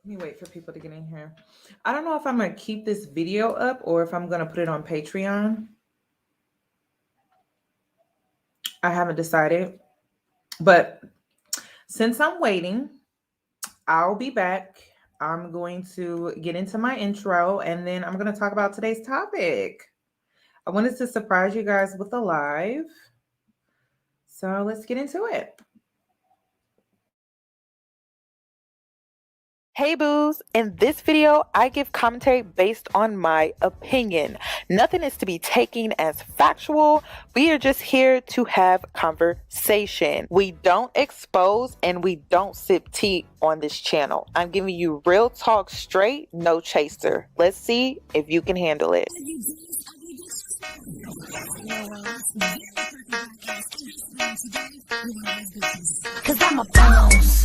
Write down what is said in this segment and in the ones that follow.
Let me wait for people to get in here. I don't know if I'm going to keep this video up or if I'm going to put it on Patreon. I haven't decided. But since I'm waiting, I'll be back. I'm going to get into my intro and then I'm going to talk about today's topic. I wanted to surprise you guys with a live. So let's get into it. Hey boos, in this video, I give commentary based on my opinion. Nothing is to be taken as factual. We are just here to have conversation. We don't expose and we don't sip tea on this channel. I'm giving you real talk straight, no chaser. Let's see if you can handle it. Cause I'm a boss.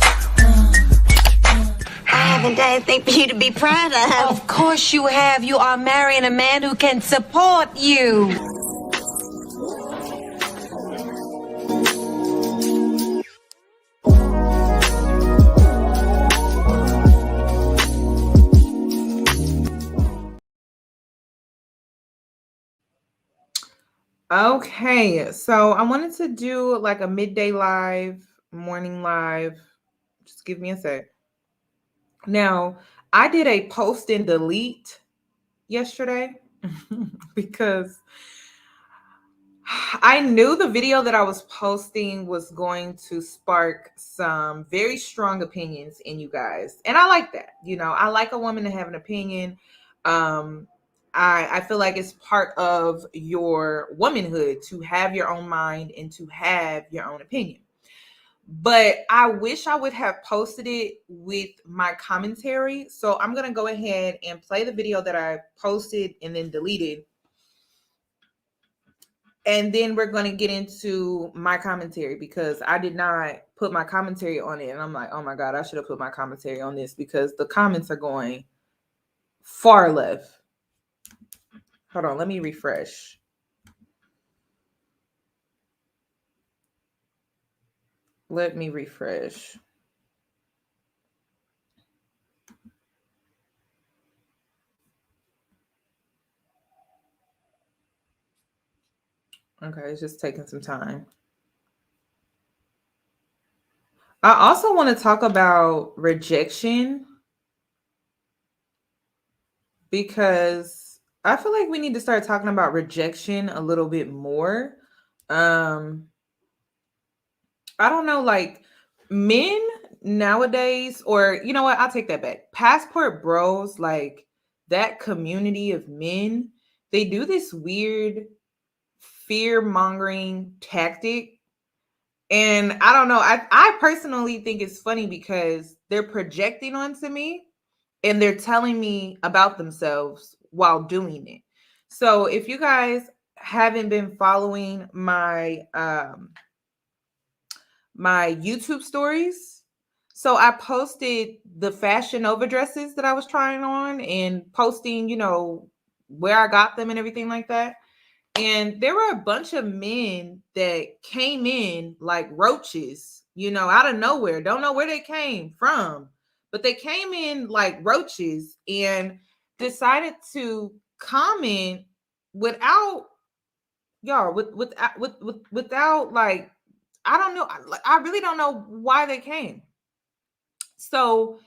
I haven't done anything for you to be proud of. Of course you have. You are marrying a man who can support you. Okay, so I wanted to do like a midday live, morning live. Just give me a sec. Now, I did a post and delete yesterday because I knew the video that I was posting was going to spark some very strong opinions in you guys. And I like that. You know, I like a woman to have an opinion. I feel like it's part of your womanhood to have your own mind and to have your own opinion. But I wish I would have posted it with my commentary. So I'm going to go ahead and play the video that I posted and then deleted. And then we're going to get into my commentary because I did not put my commentary on it. And I'm like, oh my God, I should have put my commentary on this because the comments are going far left. Hold on, let me refresh. Let me refresh. Okay, it's just taking some time. I also want to talk about rejection because I feel like we need to start talking about rejection a little bit more. I don't know, like men nowadays, or you know what? I'll take that back. Passport bros, like that community of men, they do this weird fear mongering tactic. And I don't know. I personally think it's funny because they're projecting onto me and they're telling me about themselves while doing it. So if you guys haven't been following my my YouTube stories, so I posted the Fashion Nova dresses that I was trying on and posting, you know, where I got them and everything like that. And there were a bunch of men that came in like roaches, you know, out of nowhere. Don't know where they came from, but they came in like roaches and decided to comment without y'all without like I don't know. I really don't know why they came. So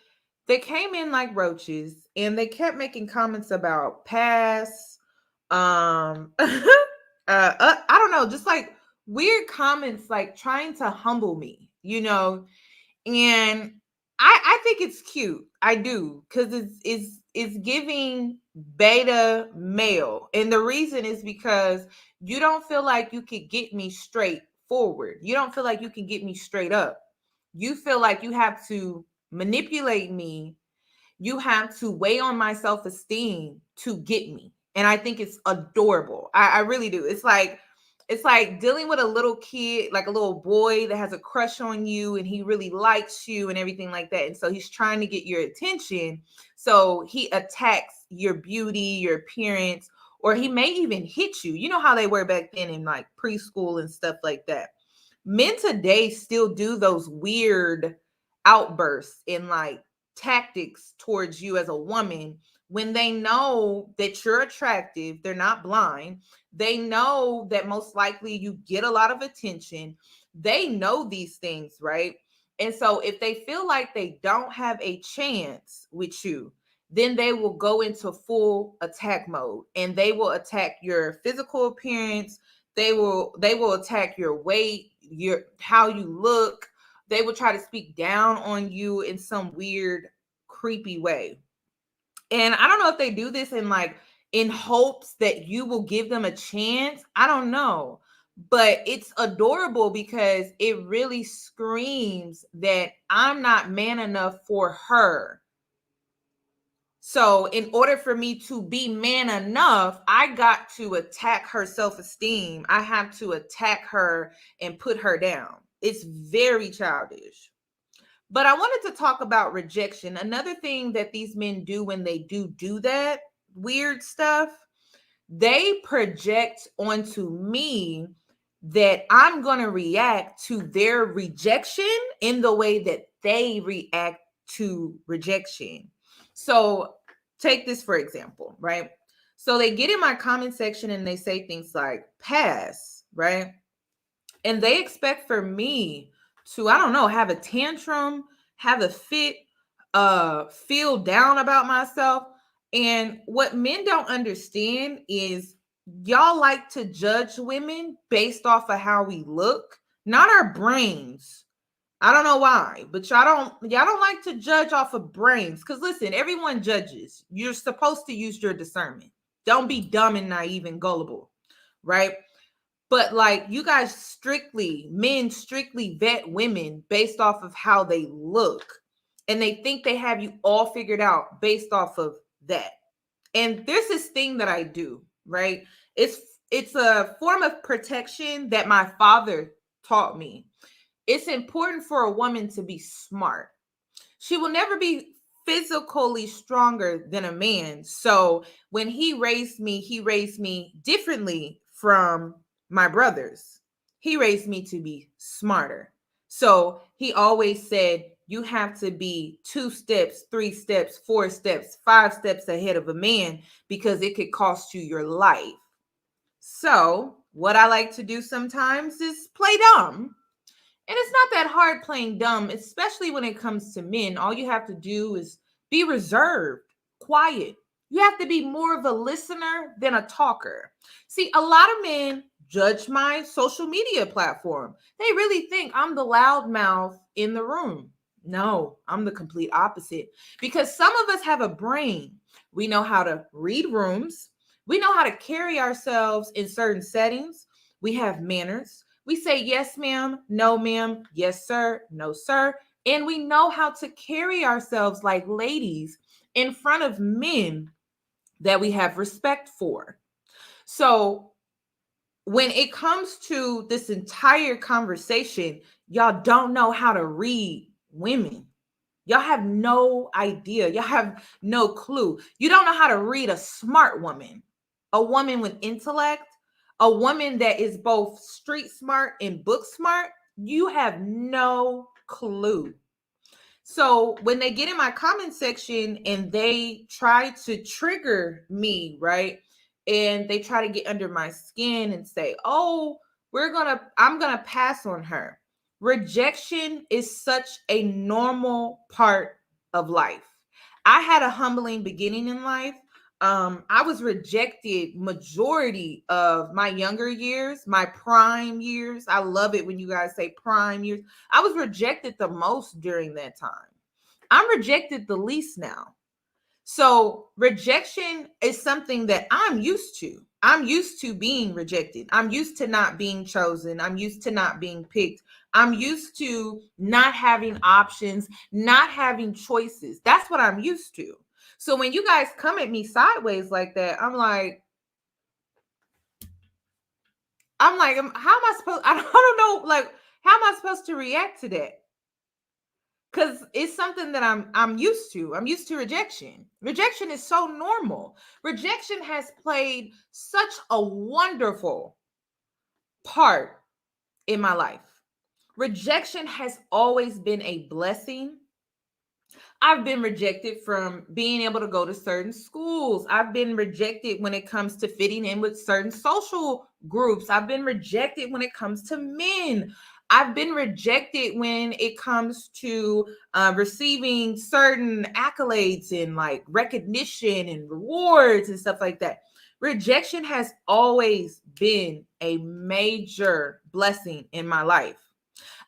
they came in like roaches and they kept making comments about past I don't know, just like weird comments, like trying to humble me, you know. And I think it's cute. I do, because it's giving beta male. And the reason is because you don't feel like you could get me straight forward. You don't feel like you can get me straight up. You feel like you have to manipulate me. You have to weigh on my self-esteem to get me. And I think it's adorable. I really do. It's like dealing with a little kid, like a little boy that has a crush on you and he really likes you and everything like that. And so he's trying to get your attention. So he attacks your beauty, your appearance, or he may even hit you. You know how they were back then in like preschool and stuff like that. Men today still do those weird outbursts and like tactics towards you as a woman when they know that you're attractive. They're not blind. They know that most likely you get a lot of attention. They know these things, right? And so if they feel like they don't have a chance with you, then they will go into full attack mode, and they will attack your physical appearance. They will attack your weight, your how you look. They will try to speak down on you in some weird, creepy way. And I don't know if they do this in hopes that you will give them a chance. I don't know. But it's adorable because it really screams that I'm not man enough for her. So, in order for me to be man enough, I got to attack her self-esteem. I have to attack her and put her down. It's very childish. But I wanted to talk about rejection. Another thing that these men do when they do that weird stuff, they project onto me that I'm going to react to their rejection in the way that they react to rejection. So take this for example, right? So they get in my comment section and they say things like pass, right? And they expect for me to, I don't know, have a tantrum, have a fit, feel down about myself. And what men don't understand is y'all like to judge women based off of how we look, not our brains. I don't know why, but y'all don't like to judge off of brains. Because listen, everyone judges. You're supposed to use your discernment. Don't be dumb and naive and gullible, right? But like you guys men strictly vet women based off of how they look. And they think they have you all figured out based off of that. And there's this thing that I do, right? It's a form of protection that my father taught me. It's important for a woman to be smart. She will never be physically stronger than a man. So when he raised me differently from my brothers. He raised me to be smarter. So he always said, you have to be 2 steps, 3 steps, 4 steps, 5 steps ahead of a man because it could cost you your life. So what I like to do sometimes is play dumb. And it's not that hard playing dumb, especially when it comes to men. All you have to do is be reserved, quiet. You have to be more of a listener than a talker. See, a lot of men judge my social media platform. They really think I'm the loudmouth in the room. No, I'm the complete opposite. Because some of us have a brain. We know how to read rooms. We know how to carry ourselves in certain settings. We have manners. We say, yes, ma'am, no, ma'am, yes, sir, no, sir. And we know how to carry ourselves like ladies in front of men that we have respect for. So when it comes to this entire conversation, y'all don't know how to read women. Y'all have no idea. Y'all have no clue. You don't know how to read a smart woman, a woman with intellect, a woman that is both street smart and book smart. You have no clue. So when they get in my comment section and they try to trigger me, right? And they try to get under my skin and say, oh, I'm going to pass on her. Rejection is such a normal part of life. I had a humbling beginning in life. I was rejected majority of my younger years, my prime years. I love it when you guys say prime years. I was rejected the most during that time. I'm rejected the least now. So rejection is something that I'm used to. I'm used to being rejected. I'm used to not being chosen. I'm used to not being picked. I'm used to not having options, not having choices. That's what I'm used to. So when you guys come at me sideways like that, I'm like, how am I supposed, I don't know, like, how am I supposed to react to that? Because it's something that I'm used to. I'm used to rejection. Rejection is so normal. Rejection has played such a wonderful part in my life. Rejection has always been a blessing. I've been rejected from being able to go to certain schools. I've been rejected when it comes to fitting in with certain social groups. I've been rejected when it comes to men. I've been rejected when it comes to receiving certain accolades and like recognition and rewards and stuff like that. Rejection has always been a major blessing in my life.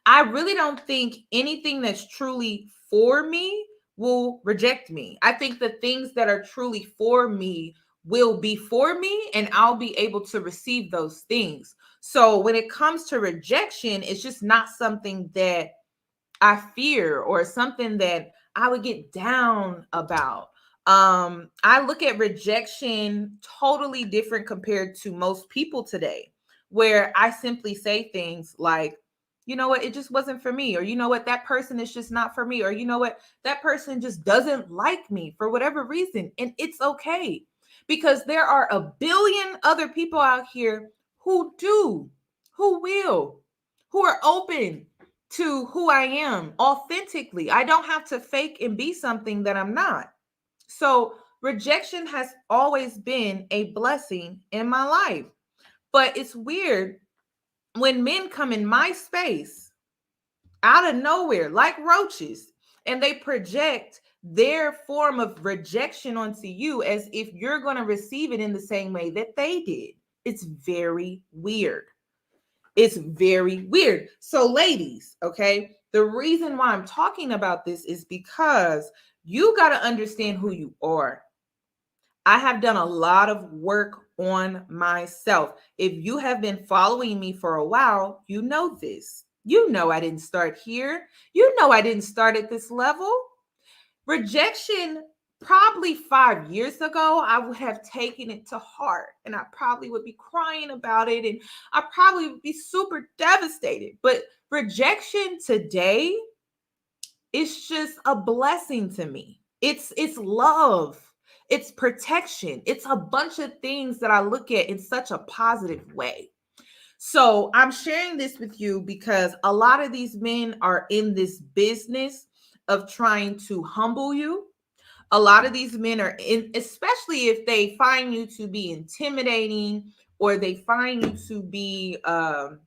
I really don't think anything that's truly for me will reject me. I think the things that are truly for me will be for me, and I'll be able to receive those things. So when it comes to rejection, it's just not something that I fear or something that I would get down about. I look at rejection totally different compared to most people today, where I simply say things like, you know what, it just wasn't for me, or you know what, that person is just not for me, or you know what, that person just doesn't like me for whatever reason. And it's okay, because there are a billion other people out here who do, who will, who are open to who I am authentically. I don't have to fake and be something that I'm not. So rejection has always been a blessing in my life. But it's weird when men come in my space out of nowhere, like roaches, and they project their form of rejection onto you as if you're going to receive it in the same way that they did. It's very weird. It's very weird. So, ladies, okay, the reason why I'm talking about this is because you got to understand who you are. I have done a lot of work on myself. If you have been following me for a while, you know this. You know I didn't start here. You know I didn't start at this level. Rejection, probably 5 years ago, I would have taken it to heart, and I probably would be crying about it, and I probably would be super devastated. But rejection today is just a blessing to me. It's love. It's protection. It's a bunch of things that I look at in such a positive way. So I'm sharing this with you because a lot of these men are in this business of trying to humble you. A lot of these men are in, especially if they find you to be intimidating or they find you to be a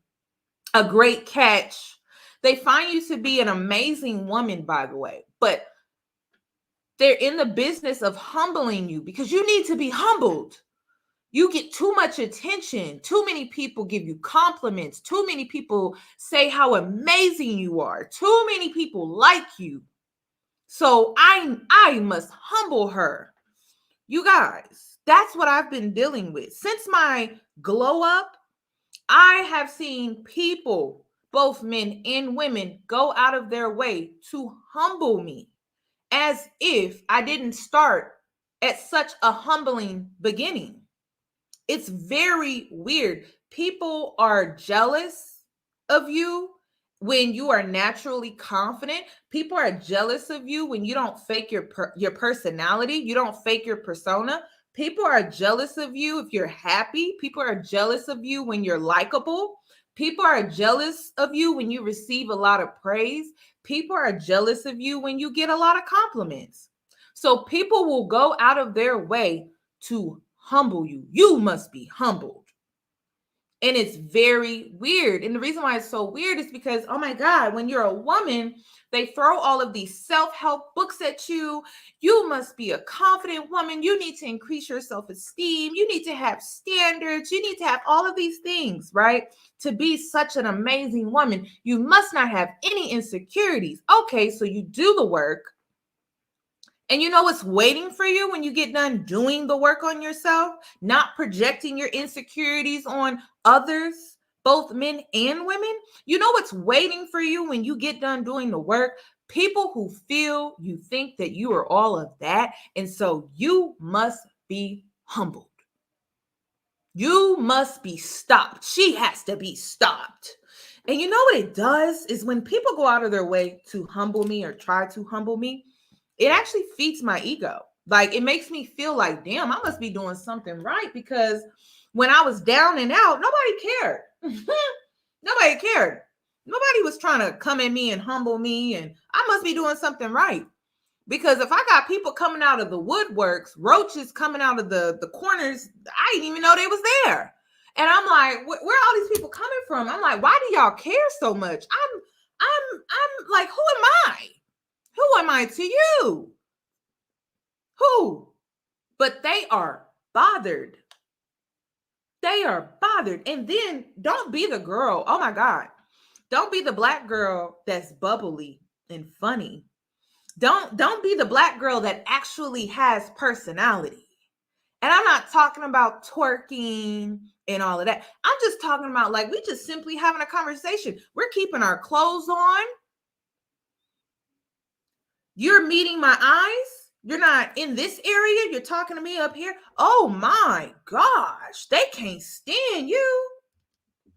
great catch. They find you to be an amazing woman, by the way, but they're in the business of humbling you because you need to be humbled. You get too much attention. Too many people give you compliments. Too many people say how amazing you are. Too many people like you. So I must humble her. You guys, that's what I've been dealing with. Since my glow up, I have seen people, both men and women, go out of their way to humble me as if I didn't start at such a humbling beginning. It's very weird. People are jealous of you when you are naturally confident. People are jealous of you when you don't fake your personality, you don't fake your persona. People are jealous of you if you're happy. People are jealous of you when you're likable. People are jealous of you when you receive a lot of praise. People are jealous of you when you get a lot of compliments. So people will go out of their way to humble you. You must be humbled. And it's very weird. And the reason why it's so weird is because, oh my God, when you're a woman, they throw all of these self-help books at you. You must be a confident woman. You need to increase your self-esteem. You need to have standards. You need to have all of these things, right? To be such an amazing woman, you must not have any insecurities. Okay, so you do the work. And you know what's waiting for you when you get done doing the work on yourself, not projecting your insecurities on others, both men and women? You know what's waiting for you when you get done doing the work? People who feel you think that you are all of that. And so you must be humbled. You must be stopped. She has to be stopped. And you know what it does is when people go out of their way to humble me or try to humble me, it actually feeds my ego. Like it makes me feel like, damn, I must be doing something right, because when I was down and out, nobody cared. Nobody cared. Nobody was trying to come at me and humble me, and I must be doing something right. Because if I got people coming out of the woodworks, roaches coming out of the corners, I didn't even know they was there. And I'm like, where are all these people coming from? I'm like, why do y'all care so much? I'm like, who am I? Who am I to you? Who? But they are bothered. They are bothered. And then don't be the girl. Oh my God. Don't be the Black girl that's bubbly and funny. Don't be the Black girl that actually has personality. And I'm not talking about twerking and all of that. I'm just talking about like we just simply having a conversation. We're keeping our clothes on. You're meeting my eyes. You're not in this area. You're talking to me up here. Oh my gosh, they can't stand you.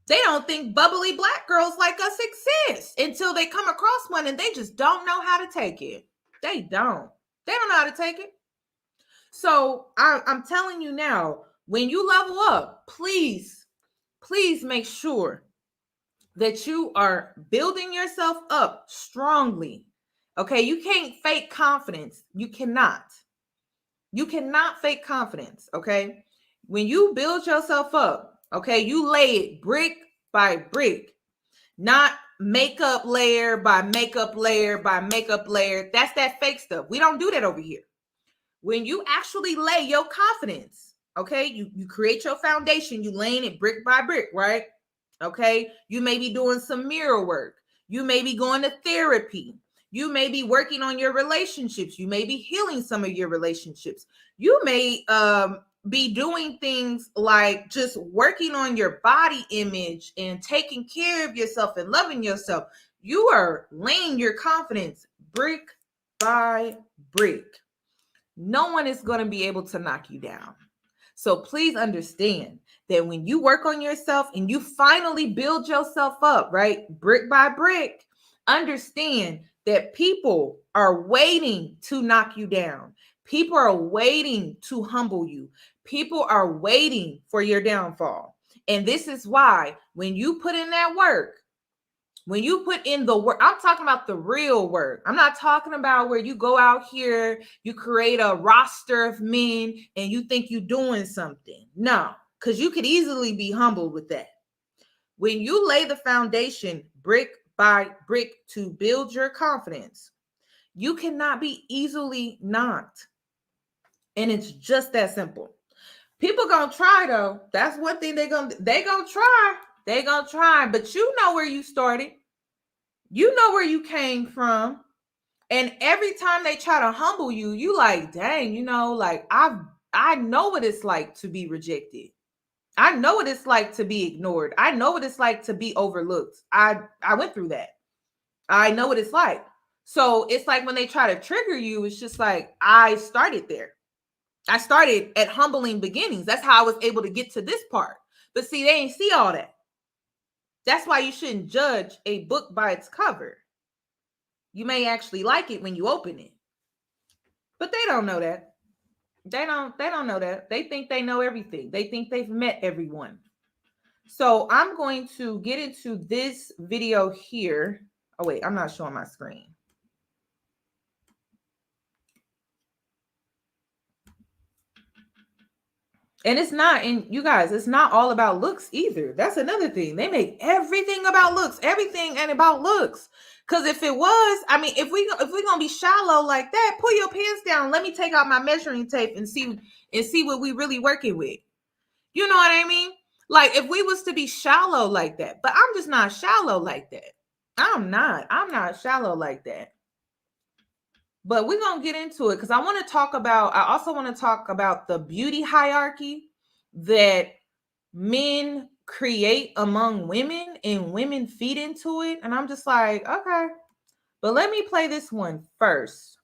They don't think bubbly Black girls like us exist until they come across one and they just don't know how to take it. They don't know how to take it. So I'm telling you now, when you level up, please make sure that you are building yourself up strongly. Okay, you can't fake confidence. You cannot fake confidence. Okay, when you build yourself up, okay, you lay it brick by brick, not makeup layer by makeup layer by makeup layer. That's that fake stuff. We don't do that over here. When you actually lay your confidence, okay, you create your foundation, you laying it brick by brick, right? Okay, you may be doing some mirror work. You may be going to therapy. You may be working on your relationships. You may be healing some of your relationships. You may be doing things like just working on your body image and taking care of yourself and loving yourself. You are laying your confidence brick by brick. No one is going to be able to knock you down. So please understand that when you work on yourself and you finally build yourself up, right, brick by brick, understand that people are waiting to knock you down. People are waiting to humble you. People are waiting for your downfall. And this is why when you put in that work, when you put in the work, I'm talking about the real work. I'm not talking about where you go out here, you create a roster of men and you think you're doing something. No, because you could easily be humbled with that. When you lay the foundation brick by brick to build your confidence, you cannot be easily knocked. And it's just that simple. People gonna try though. That's one thing they gonna try. They gonna try, but you know where you started. You know where you came from. And every time they try to humble you, you like, dang, you know, like I know what it's like to be rejected. I know what it's like to be ignored. I know what it's like to be overlooked. I went through that. I know what it's like. So it's like when they try to trigger you, it's just like, I started there. I started at humbling beginnings. That's how I was able to get to this part. But see, they ain't see all that. That's why you shouldn't judge a book by its cover. You may actually like it when you open it. But they don't know that. They don't know that. They think they know everything. They think they've met everyone. So I'm going to get into this video here. Oh, wait, I'm not showing my screen. And it's not, and you guys, it's not all about looks either. That's another thing. They make everything about looks, everything and about looks. Because if it was, I mean, if we're gonna be shallow like that, pull your pants down. Let me take out my measuring tape and see what we really working with. You know what I mean? Like if we was to be shallow like that, but I'm just not shallow like that. I'm not shallow like that. But we're going to get into it because I also want to talk about the beauty hierarchy that men create among women and women feed into it. And I'm just like, okay, but let me play this one first.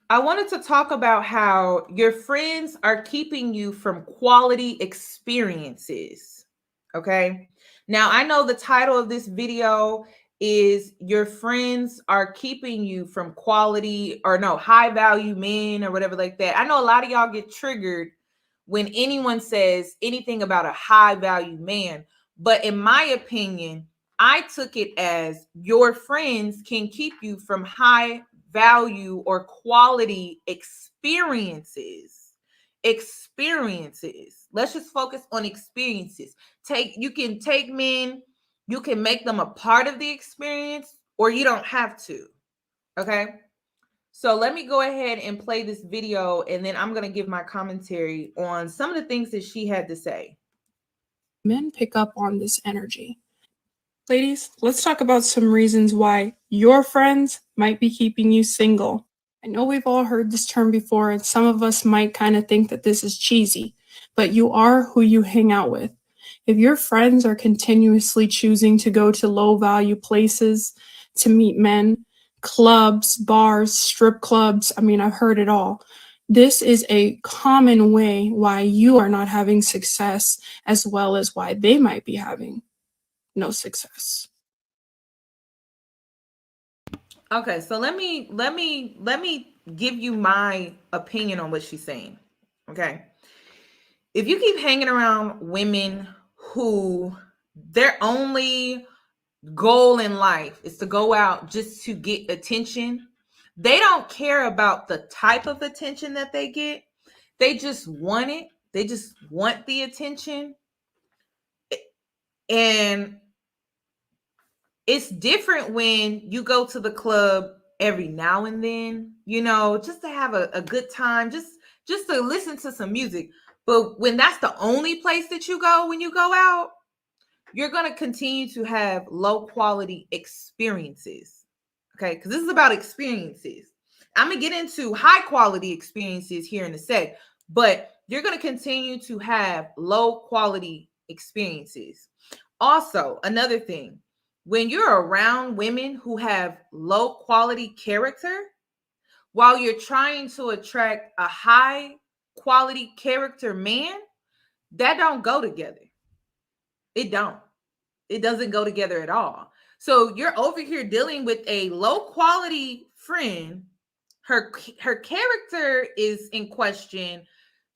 I wanted to talk about how your friends are keeping you from quality experiences. Okay. Now, I know the title of this video is your friends are keeping you from quality or no, high value men or whatever like that. I know a lot of y'all get triggered when anyone says anything about a high value man. But in my opinion, I took it as your friends can keep you from high value or quality experiences. Experiences. Let's just focus on experiences. You can take men, you can make them a part of the experience, or you don't have to. Okay. So let me go ahead and play this video, and then I'm going to give my commentary on some of the things that she had to say. Men pick up on this energy. Ladies, let's talk about some reasons why your friends might be keeping you single. I know we've all heard this term before, and some of us might kind of think that this is cheesy, but you are who you hang out with. If your friends are continuously choosing to go to low-value places to meet men, clubs, bars, strip clubs, I mean, I've heard it all. This is a common way why you are not having success, as well as why they might be having no success. Okay, so let me give you my opinion on what she's saying. Okay. If you keep hanging around women who their only goal in life is to go out just to get attention, they don't care about the type of attention that they get. They just want it. They just want the attention. And it's different when you go to the club every now and then, just to have a good time, just to listen to some music. But when that's the only place that you go when you go out, you're going to continue to have low quality experiences. Okay, because this is about experiences. I'm going to get into high quality experiences here in a sec, but you're going to continue to have low quality experiences. Also, another thing, when you're around women who have low quality character, while you're trying to attract a high quality character man, that don't go together. It doesn't go together at all. So you're over here dealing with a low quality friend. Her character is in question.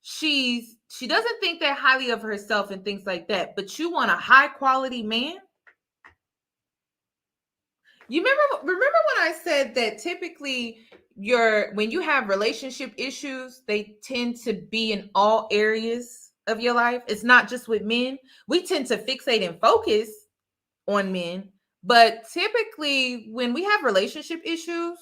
She doesn't think that highly of herself and things like that, but you want a high quality man? You remember when I said that typically when you have relationship issues, they tend to be in all areas of your life. It's not just with men. We tend to fixate and focus on men, but typically when we have relationship issues,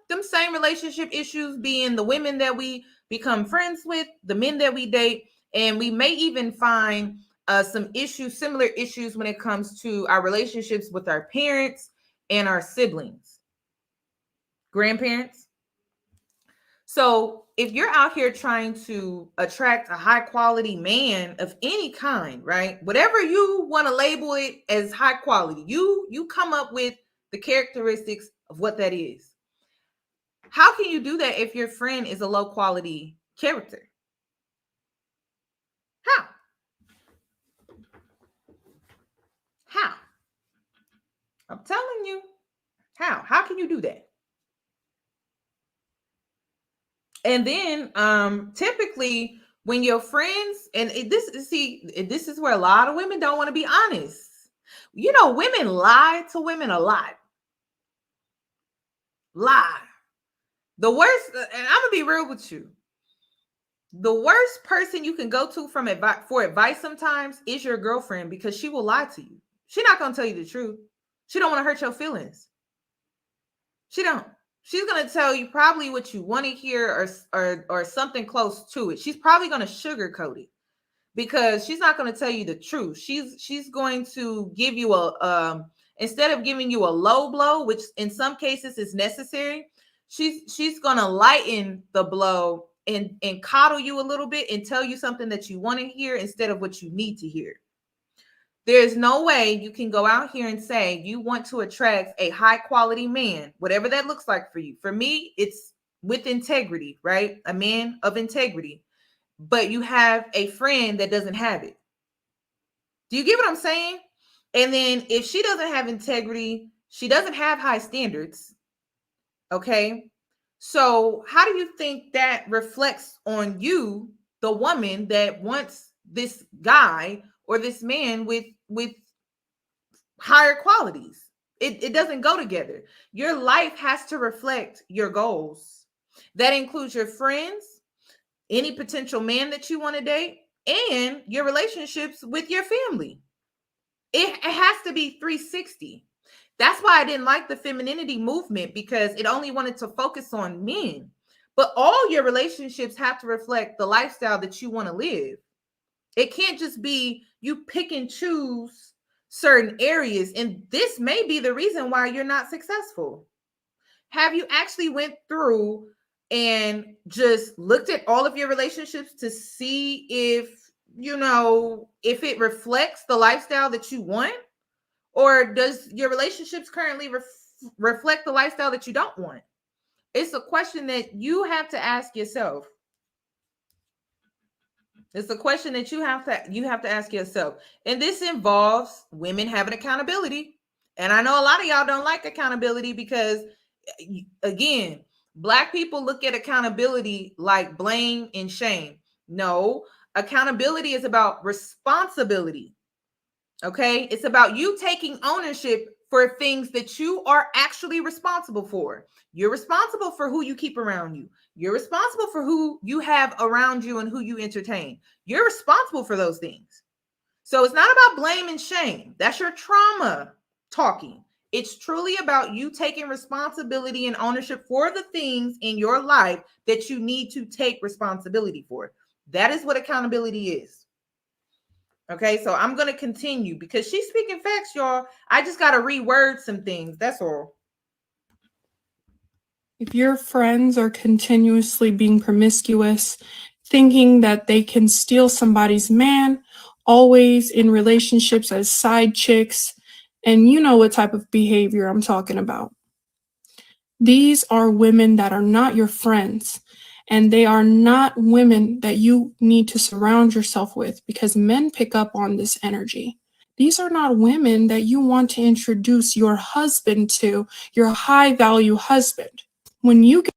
them same relationship issues being the women that we become friends with, the men that we date, and we may even find some similar issues when it comes to our relationships with our parents and our siblings, grandparents. So if you're out here trying to attract a high quality man of any kind, right? Whatever you want to label it as high quality, you come up with the characteristics of what that is. How can you do that if your friend is a low quality character? How? I'm telling you. How can you do that? And then typically when your friends, and this is where a lot of women don't want to be honest. Women lie to women a lot. Lie. The worst, and I'm gonna be real with you. The worst person you can go to for advice sometimes is your girlfriend, because she will lie to you. She's not gonna tell you the truth. She don't want to hurt your feelings. She don't. She's going to tell you probably what you want to hear or something close to it. She's probably going to sugarcoat it because she's not going to tell you the truth. She's going to give you instead of giving you a low blow, which in some cases is necessary, she's going to lighten the blow and coddle you a little bit and tell you something that you want to hear instead of what you need to hear. There's no way you can go out here and say you want to attract a high quality man, whatever that looks like for you. For me, it's with integrity, right? A man of integrity, but you have a friend that doesn't have it. Do you get what I'm saying? And then if she doesn't have integrity, she doesn't have high standards. Okay. So how do you think that reflects on you, the woman that wants this guy or this man with higher qualities. It doesn't go together. Your life has to reflect your goals. That includes your friends, any potential man that you want to date, and your relationships with your family. It has to be 360. That's why I didn't like the femininity movement, because it only wanted to focus on men. But all your relationships have to reflect the lifestyle that you want to live. It can't just be you pick and choose certain areas. And this may be the reason why you're not successful. Have you actually went through and just looked at all of your relationships to see if it reflects the lifestyle that you want? Or does your relationships currently reflect the lifestyle that you don't want? It's a question that you have to ask yourself. It's a question that you have to ask yourself. And this involves women having accountability. And I know a lot of y'all don't like accountability because, again, Black people look at accountability like blame and shame. No, accountability is about responsibility. Okay? It's about you taking ownership for things that you are actually responsible for. You're responsible for who you keep around you. You're responsible for who you have around you and who you entertain. You're responsible for those things. So it's not about blame and shame. That's your trauma talking. It's truly about you taking responsibility and ownership for the things in your life that you need to take responsibility for. That is what accountability is. Okay, so I'm going to continue because she's speaking facts, y'all. I just got to reword some things. That's all. If your friends are continuously being promiscuous, thinking that they can steal somebody's man, always in relationships as side chicks, and you know what type of behavior I'm talking about. These are women that are not your friends, and they are not women that you need to surround yourself with, because men pick up on this energy. These are not women that you want to introduce your husband to, your high value husband. When you get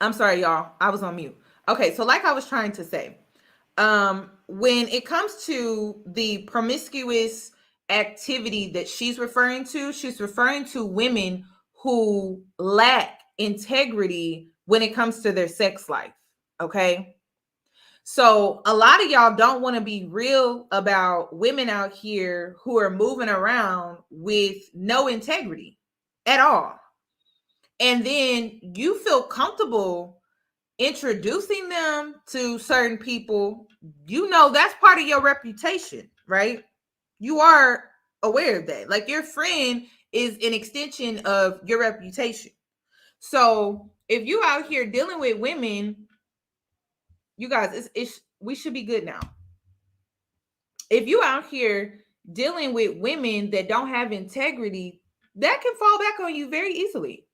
I'm sorry, y'all. I was on mute. Okay, so like I was trying to say, when it comes to the promiscuous activity that she's referring to women who lack integrity when it comes to their sex life. Okay. So a lot of y'all don't want to be real about women out here who are moving around with no integrity at all. And then you feel comfortable introducing them to certain people. That's part of your reputation, right? You are aware of that. Like, your friend is an extension of your reputation. So if you out here dealing with women, you guys, we should be good now. If you out here dealing with women that don't have integrity, that can fall back on you very easily.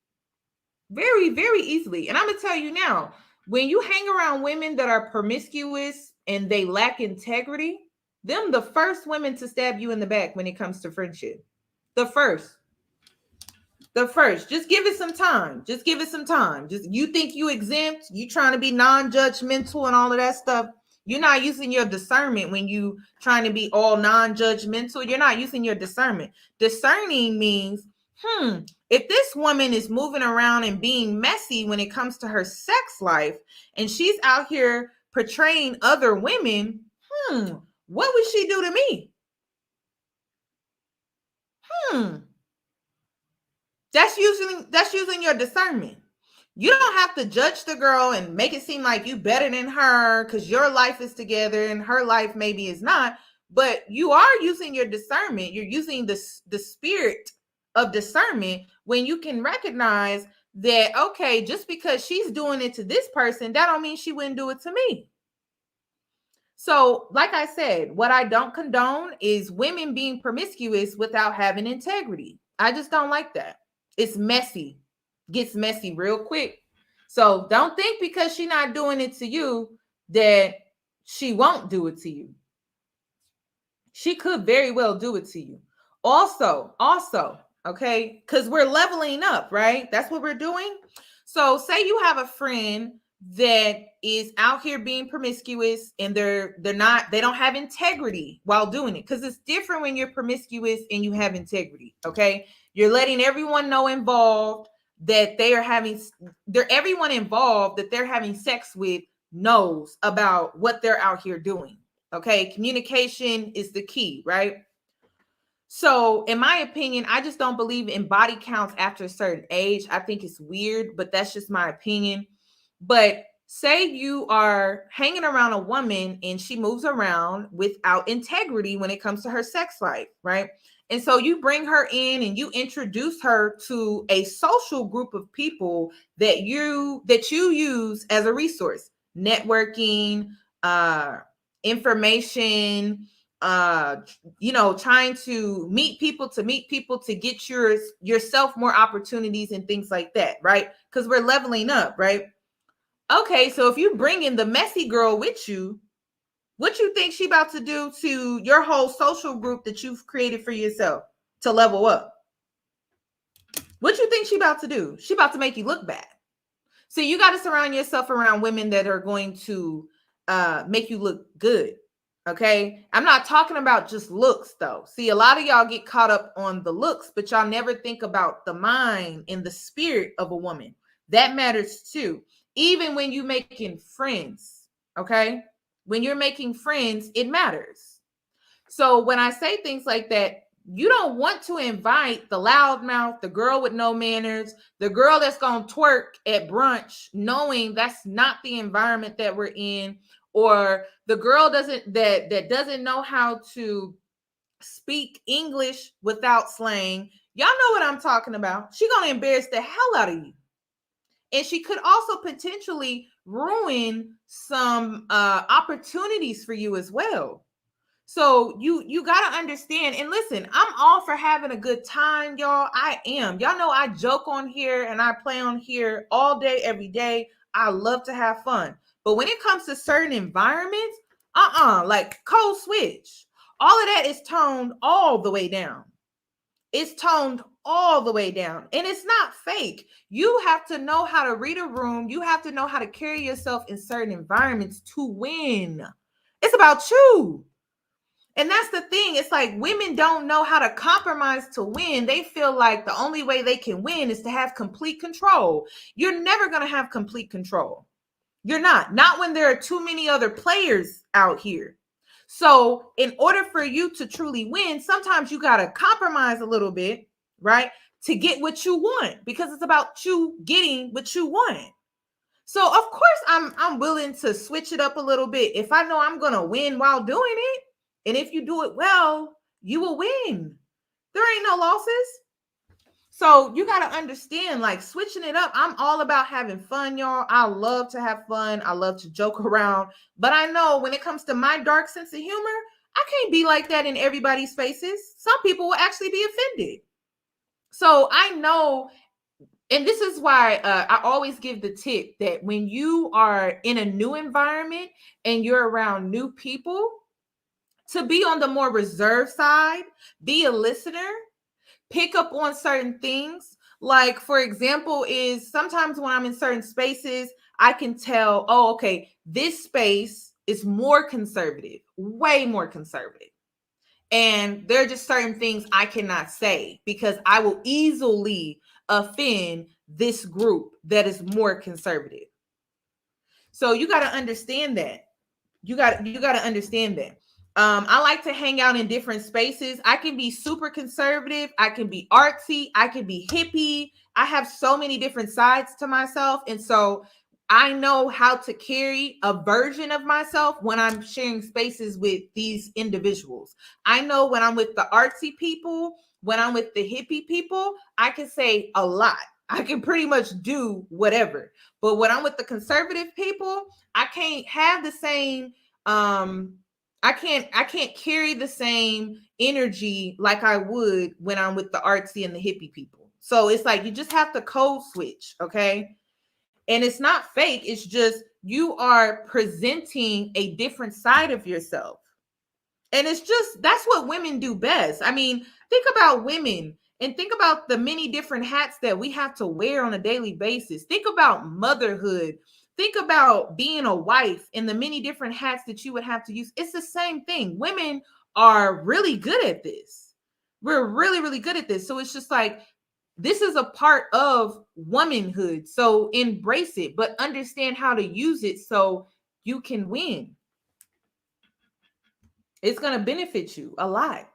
Very, very easily. And I'm going to tell you now, when you hang around women that are promiscuous and they lack integrity, them the first women to stab you in the back when it comes to friendship. The first. Just give it some time. Just you think you exempt, you trying to be non-judgmental and all of that stuff. You're not using your discernment when you trying to be all non-judgmental. You're not using your discernment. Discerning means, if this woman is moving around and being messy when it comes to her sex life, and she's out here portraying other women, what would she do to me? That's using your discernment. You don't have to judge the girl and make it seem like you better than her because your life is together and her life maybe is not. But you are using your discernment. You're using the spirit of discernment when you can recognize that, okay, just because she's doing it to this person, that don't mean she wouldn't do it to me. So, like I said, what I don't condone is women being promiscuous without having integrity. I just don't like that. It's messy. Gets messy real quick. So don't think because she's not doing it to you that she won't do it to you. She could very well do it to you. Also, okay, because we're leveling up, right? That's what we're doing. So say you have a friend that is out here being promiscuous and they don't have integrity while doing it, because it's different when you're promiscuous and you have integrity. Okay, you're letting everyone know involved that everyone involved that they're having sex with knows about what they're out here doing. Okay, communication is the key, right? So, in my opinion, I just don't believe in body counts after a certain age. I think it's weird, but that's just my opinion. But say you are hanging around a woman and she moves around without integrity when it comes to her sex life, right? And so you bring her in and you introduce her to a social group of people that you use as a resource, networking, information, trying to meet people to get yourself more opportunities and things like that, right? Because we're leveling up, right? Okay, so if you bring in the messy girl with you, what you think she about to do to your whole social group that you've created for yourself to level up? What you think she about to do? She about to make you look bad. So you got to surround yourself around women that are going to make you look good. Okay, I'm not talking about just looks though. See, a lot of y'all get caught up on the looks, but y'all never think about the mind and the spirit of a woman. That matters too. Even when you're making friends, okay? When you're making friends, it matters. So when I say things like that, you don't want to invite the loudmouth, the girl with no manners, the girl that's going to twerk at brunch, knowing that's not the environment that we're in, or the girl that doesn't know how to speak English without slang. Y'all know what I'm talking about. She's going to embarrass the hell out of you. And she could also potentially ruin some opportunities for you as well. So you got to understand, and listen, I'm all for having a good time, y'all. I am. Y'all know I joke on here and I play on here all day, every day. I love to have fun. But when it comes to certain environments, like code switch, all of that is toned all the way down. It's toned all the way down. And it's not fake. You have to know how to read a room. You have to know how to carry yourself in certain environments to win. It's about you. And that's the thing. It's like women don't know how to compromise to win. They feel like the only way they can win is to have complete control. You're never going to have complete control. You're not when there are too many other players out here. So in order for you to truly win, sometimes you got to compromise a little bit, right? To get what you want, because it's about you getting what you want. So of course I'm willing to switch it up a little bit if I know I'm going to win while doing it. And if you do it well, you will win. There ain't no losses. So you got to understand, like switching it up. I'm all about having fun, y'all. I love to have fun. I love to joke around. But I know when it comes to my dark sense of humor, I can't be like that in everybody's faces. Some people will actually be offended. So I know, and this is why I always give the tip that when you are in a new environment and you're around new people, to be on the more reserved side, be a listener, pick up on certain things. Like, for example, is sometimes when I'm in certain spaces, I can tell, oh, okay, this space is more conservative, way more conservative. And there are just certain things I cannot say because I will easily offend this group that is more conservative. So you got to understand that. You got to understand that. I like to hang out in different spaces. I can be super conservative. I can be artsy. I can be hippie. I have so many different sides to myself. And so I know how to carry a version of myself when I'm sharing spaces with these individuals. I know when I'm with the artsy people when I'm with the hippie people, I can say a lot. I can pretty much do whatever. But when I'm with the conservative people, I can't have the same I can't carry the same energy like I would when I'm with the artsy and the hippie people. So it's like you just have to code switch, okay? And it's not fake, it's just you are presenting a different side of yourself. And it's just that's what women do best. I mean, think about women and think about the many different hats that we have to wear on a daily basis. Think about motherhood. Think about being a wife and the many different hats that you would have to use. It's the same thing. Women are really good at this. We're really, really good at this. So it's just like this is a part of womanhood. So embrace it, but understand how to use it so you can win. It's going to benefit you a lot.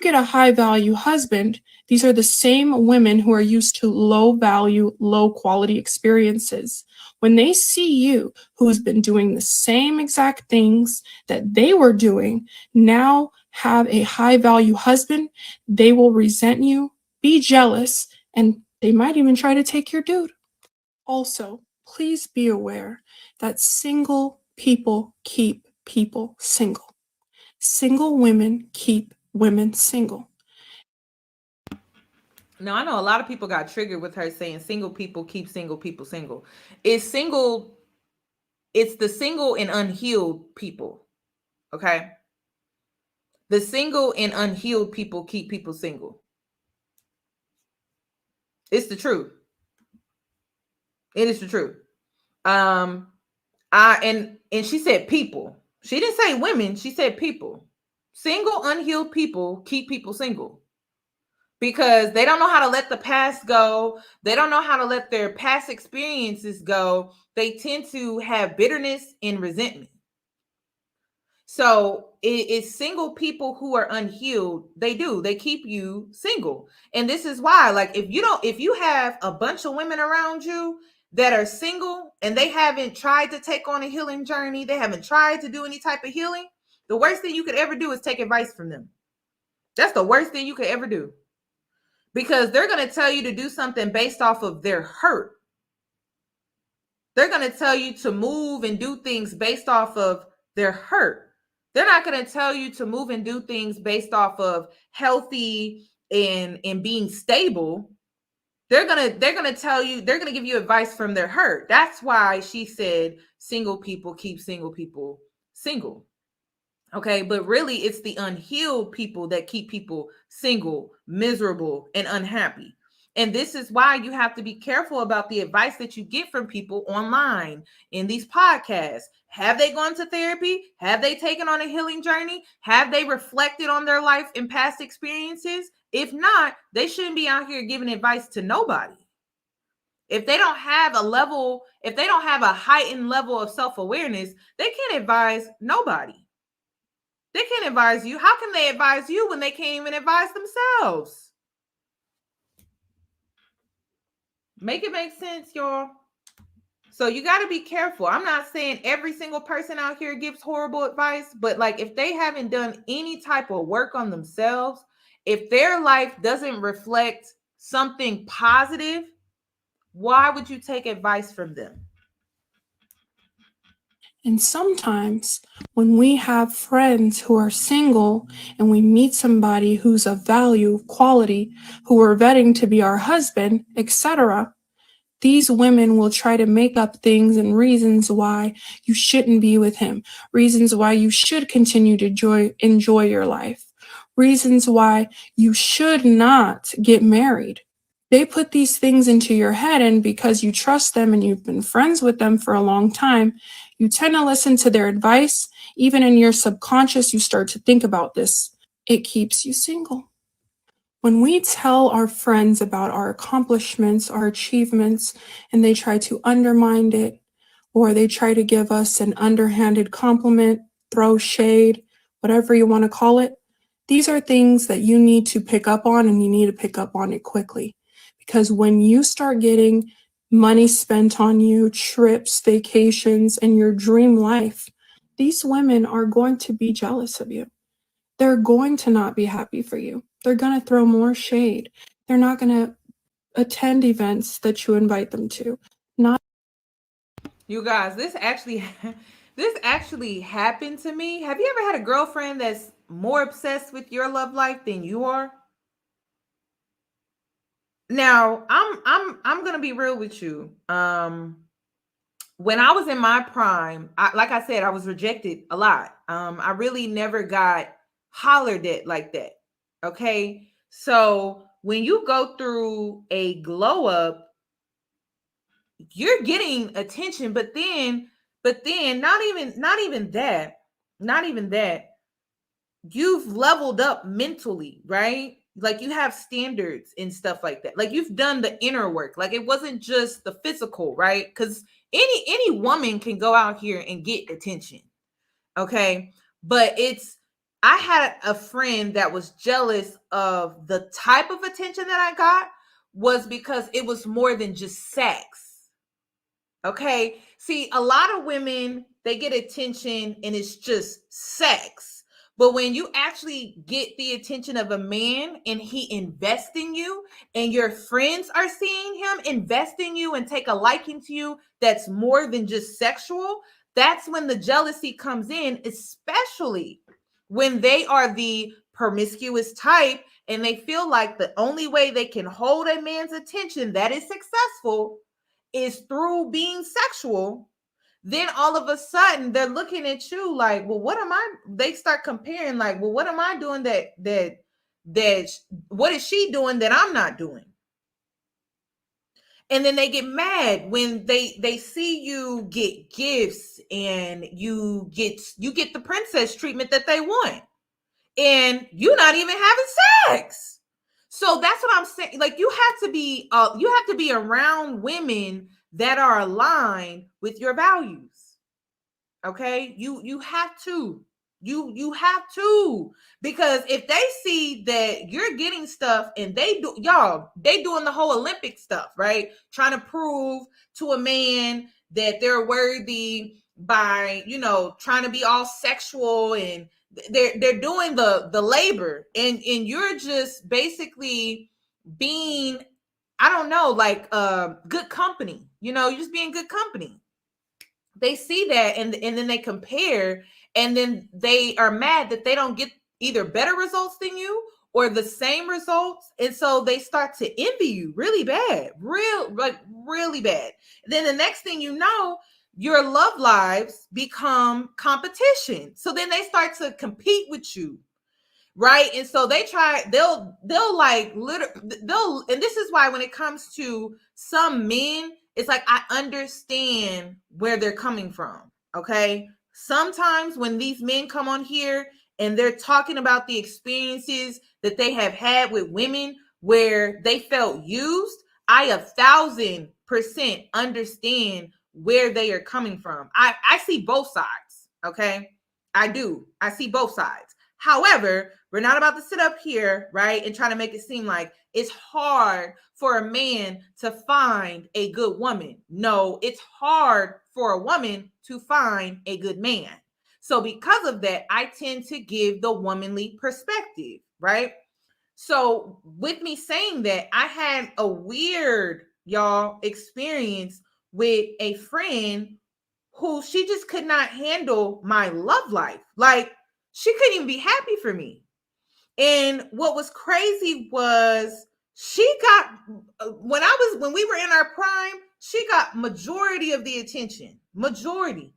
Get a high value husband, these are the same women who are used to low value, low quality experiences. When they see you, who's been doing the same exact things that they were doing, now have a high value husband, they will resent you, be jealous, and they might even try to take your dude. Also, please be aware that single people keep people single. Single women keep women single. Now, I know a lot of people got triggered with her saying single people keep single people single. It's the single and unhealed people. Okay. The single and unhealed people keep people single. It's the truth. It is the truth. And she said people. She didn't say women, she said people. Single, unhealed people keep people single. Because they don't know how to let the past go. They don't know how to let their past experiences go. They tend to have bitterness and resentment. So it's single people who are unhealed. They keep you single. And this is why, like, if you have a bunch of women around you that are single and they haven't tried to take on a healing journey, they haven't tried to do any type of healing, the worst thing you could ever do is take advice from them. That's the worst thing you could ever do. Because they're going to tell you to do something based off of their hurt. They're going to tell you to move and do things based off of their hurt. They're not going to tell you to move and do things based off of healthy and being stable. They're going to tell you, they're going to give you advice from their hurt. That's why she said single people keep single people single. Okay, but really it's the unhealed people that keep people single, miserable, and unhappy. And this is why you have to be careful about the advice that you get from people online in these podcasts. Have they gone to therapy? Have they taken on a healing journey? Have they reflected on their life and past experiences? If not, they shouldn't be out here giving advice to nobody. If they don't have a heightened level of self-awareness, they can't advise nobody. They can't advise you. How can they advise you when they can't even advise themselves? Make it make sense, y'all. So you got to be careful. I'm not saying every single person out here gives horrible advice, but like if they haven't done any type of work on themselves, if their life doesn't reflect something positive, why would you take advice from them? And sometimes when we have friends who are single and we meet somebody who's of value, quality, who we're vetting to be our husband, etc., these women will try to make up things and reasons why you shouldn't be with him, reasons why you should continue to enjoy your life, reasons why you should not get married. They put these things into your head, and because you trust them and you've been friends with them for a long time, you tend to listen to their advice. Even in your subconscious, you start to think about this. It keeps you single. When we tell our friends about our accomplishments, our achievements, and they try to undermine it, or they try to give us an underhanded compliment, throw shade, whatever you want to call it, these are things that you need to pick up on, and you need to pick up on it quickly. Because when you start getting money spent on you, trips, vacations, and your dream life, these women are going to be jealous of you. They're going to not be happy for you. They're going to throw more shade. They're not going to attend events that you invite them to. Not You guys, this actually happened to me. Have you ever had a girlfriend that's more obsessed with your love life than you are? Now, I'm gonna be real with you. When I was in my prime, like I said, I was rejected a lot. I really never got hollered at like that. Okay, so when you go through a glow up, you're getting attention, but then not even that, you've leveled up mentally, right? Like you have standards and stuff like that. Like you've done the inner work. Like it wasn't just the physical, right? Because any woman can go out here and get attention. Okay. But I had a friend that was jealous of the type of attention that I got was because it was more than just sex. Okay. See, a lot of women, they get attention and it's just sex. But when you actually get the attention of a man and he invests in you and your friends are seeing him invest in you and take a liking to you, that's more than just sexual. That's when the jealousy comes in, especially when they are the promiscuous type and they feel like the only way they can hold a man's attention that is successful is through being sexual. Then all of a sudden they're looking at you like, well, what am I? They start comparing, like, well, what am I doing that what is she doing that I'm not doing? And then they get mad when they see you get gifts and you get the princess treatment that they want, and you're not even having sex. So that's what I'm saying. Like you have to be around women that are aligned with your values. Okay? You have to. You have to, because if they see that you're getting stuff and they doing the whole Olympic stuff, right? Trying to prove to a man that they're worthy by, trying to be all sexual, and they're doing the labor, and you're just basically being, I don't know, like good company. You're just being good company. They see that and then they compare, and then they are mad that they don't get either better results than you or the same results, and so they start to envy you really bad, really bad. Then the next thing you know, your love lives become competition, so then they start to compete with you, right? And so they'll like they'll, and this is why when it comes to some men, it's like I understand where they're coming from. Okay, sometimes when these men come on here and they're talking about the experiences that they have had with women where they felt used, I 1,000% understand where they are coming from. I see both sides. Okay, I see both sides. However, we're not about to sit up here, right, and try to make it seem like it's hard for a man to find a good woman. No, it's hard for a woman to find a good man. So because of that, I tend to give the womanly perspective, right? So with me saying that, I had a weird, experience with a friend who she just could not handle my love life. Like she couldn't even be happy for me. And what was crazy was she got, when we were in our prime, she got majority of the attention. Majority.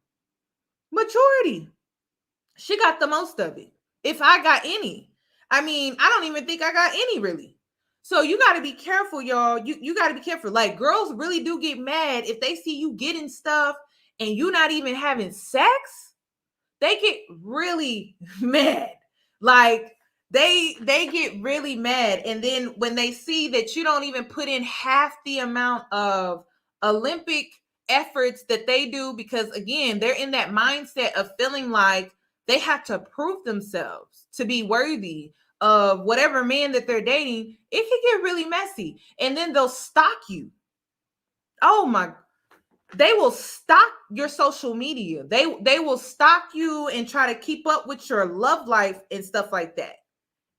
She got the most of it. If I got any. I mean, I don't even think I got any really. So you got to be careful, y'all. You got to be careful. Like girls really do get mad if they see you getting stuff and you not even having sex. They get really mad. Like they get really mad, and then when they see that you don't even put in half the amount of Olympic efforts that they do, because again, they're in that mindset of feeling like they have to prove themselves to be worthy of whatever man that they're dating, it can get really messy. And then they'll stalk you. Oh my, they will stalk your social media. They will stalk you and try to keep up with your love life and stuff like that.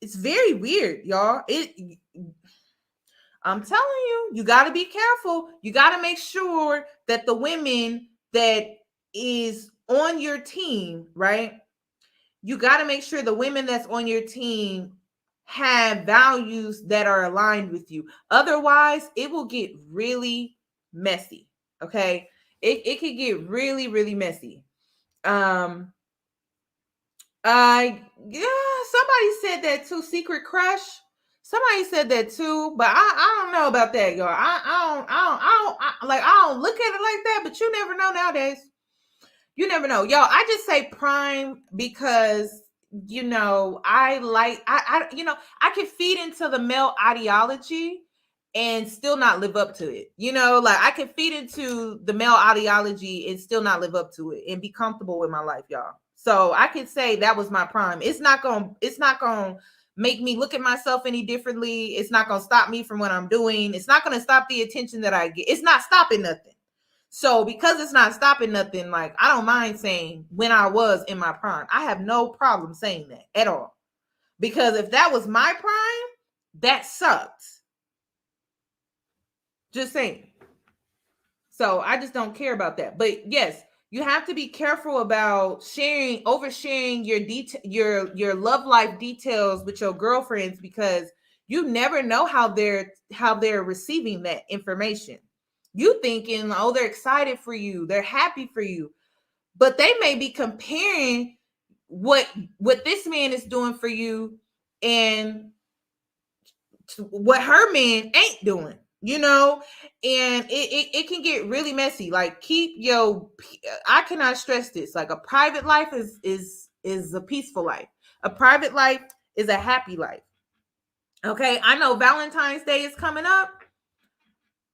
It's very weird, y'all. I'm telling you, you got to be careful. You got to make sure that the women that is on your team, right? You got to make sure the women that's on your team have values that are aligned with you. Otherwise, it will get really messy. Okay. It could get really, really messy. Yeah, somebody said that too. Secret crush. Somebody said that too, but I don't know about that, y'all. I don't look at it like that, but you never know nowadays. You never know, y'all. I just say prime because I can feed into the male ideology and still not live up to it. Like I can feed into the male ideology and still not live up to it and be comfortable with my life, y'all. So I could say that was my prime. It's not gonna make me look at myself any differently. It's not gonna stop me from what I'm doing. It's not gonna stop the attention that I get. It's not stopping nothing. So because it's not stopping nothing, like I don't mind saying when I was in my prime. I have no problem saying that at all. Because if that was my prime, that sucked. Just saying. So I just don't care about that. But yes, you have to be careful about oversharing your love life details with your girlfriends because you never know how they're receiving that information. You thinking, oh, they're excited for you, they're happy for you, but they may be comparing what this man is doing for you and what her man ain't doing. And it can get really messy. Like I cannot stress this. Like a private life is a peaceful life. A private life is a happy life. Okay, I know Valentine's Day is coming up.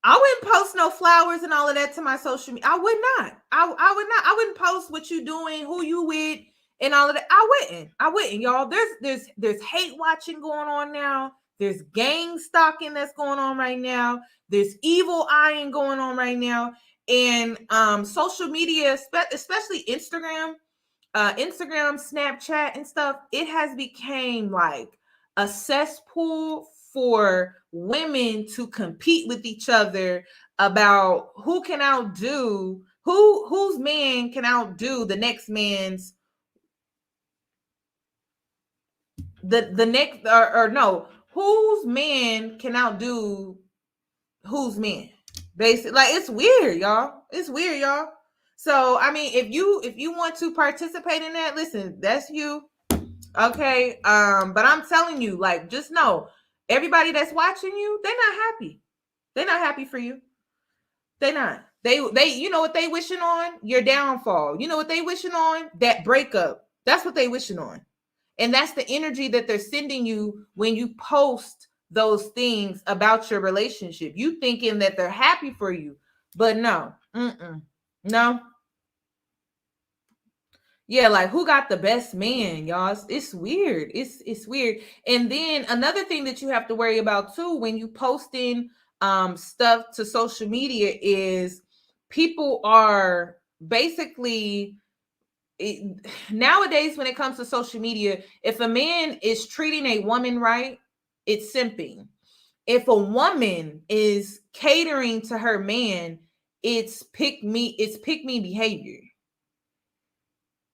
I wouldn't post no flowers and all of that to my social media. I would not. I would not. I wouldn't post what you doing, who you with, and all of that. I wouldn't, y'all. There's hate watching going on now. There's gang stalking that's going on right now. There's evil eyeing going on right now. And social media, especially Instagram, Snapchat and stuff, it has become like a cesspool for women to compete with each other about whose man can outdo the next man's whose man can outdo whose man. Basically, like it's weird, y'all. It's weird, y'all. So I mean, if you want to participate in that, listen, that's you. Okay. But I'm telling you, like, just know everybody that's watching you, they're not happy. They're not happy for you. They're not. They you know what they wishing on? Your downfall. You know what they wishing on? That breakup. That's what they wishing on. And that's the energy that they're sending you when you post those things about your relationship. You thinking that they're happy for you, but no. No. Yeah, like who got the best man, y'all? It's weird. It's weird. And then another thing that you have to worry about too when you posting stuff to social media is people are basically nowadays when it comes to social media, if a man is treating a woman right, it's simping. If a woman is catering to her man, it's pick me behavior.